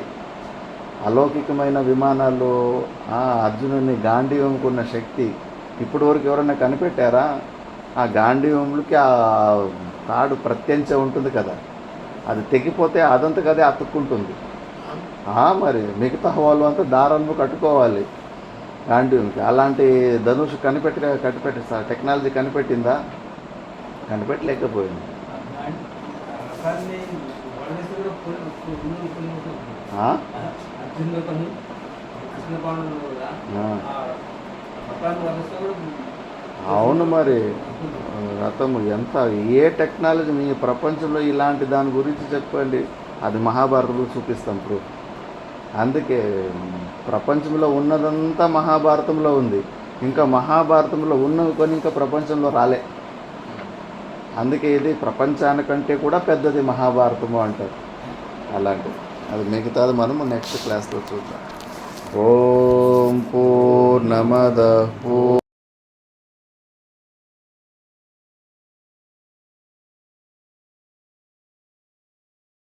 అలౌకికమైన విమానాలు. అర్జునుని గాంధీవంకున్న శక్తి ఇప్పటి వరకు ఎవరైనా కనిపెట్టారా? ఆ గాంధీవంకి ఆ తాడు ప్రత్యంచ ఉంటుంది కదా, అది తెగిపోతే అదంతకదే అతుక్కుంటుంది. మరి మిగతా వాళ్ళు అంతా దారాలను కట్టుకోవాలి గాంధీవంకి. అలాంటి ధనుష్ కనిపెట్టి టెక్నాలజీ కనిపెట్టిందా? కనిపెట్టలేకపోయింది. అవును, మరి రథము ఎంత, ఏ టెక్నాలజీ మీ ప్రపంచంలో ఇలాంటి దాని గురించి చెప్పండి, అది మహాభారతంలో చూపిస్తాం ప్రూఫ్. అందుకే ప్రపంచంలో ఉన్నదంతా మహాభారతంలో ఉంది. ఇంకా మహాభారతంలో ఉన్నవి కొన్ని ఇంకా ప్రపంచంలో రాలే. అందుకే ఇది ప్రపంచానికంటే కూడా పెద్దది మహాభారతము అంటారు. అలాంటిది అది మిగతాది మనము నెక్స్ట్ క్లాస్లో చూద్దాం. ఓం పూర్ణమద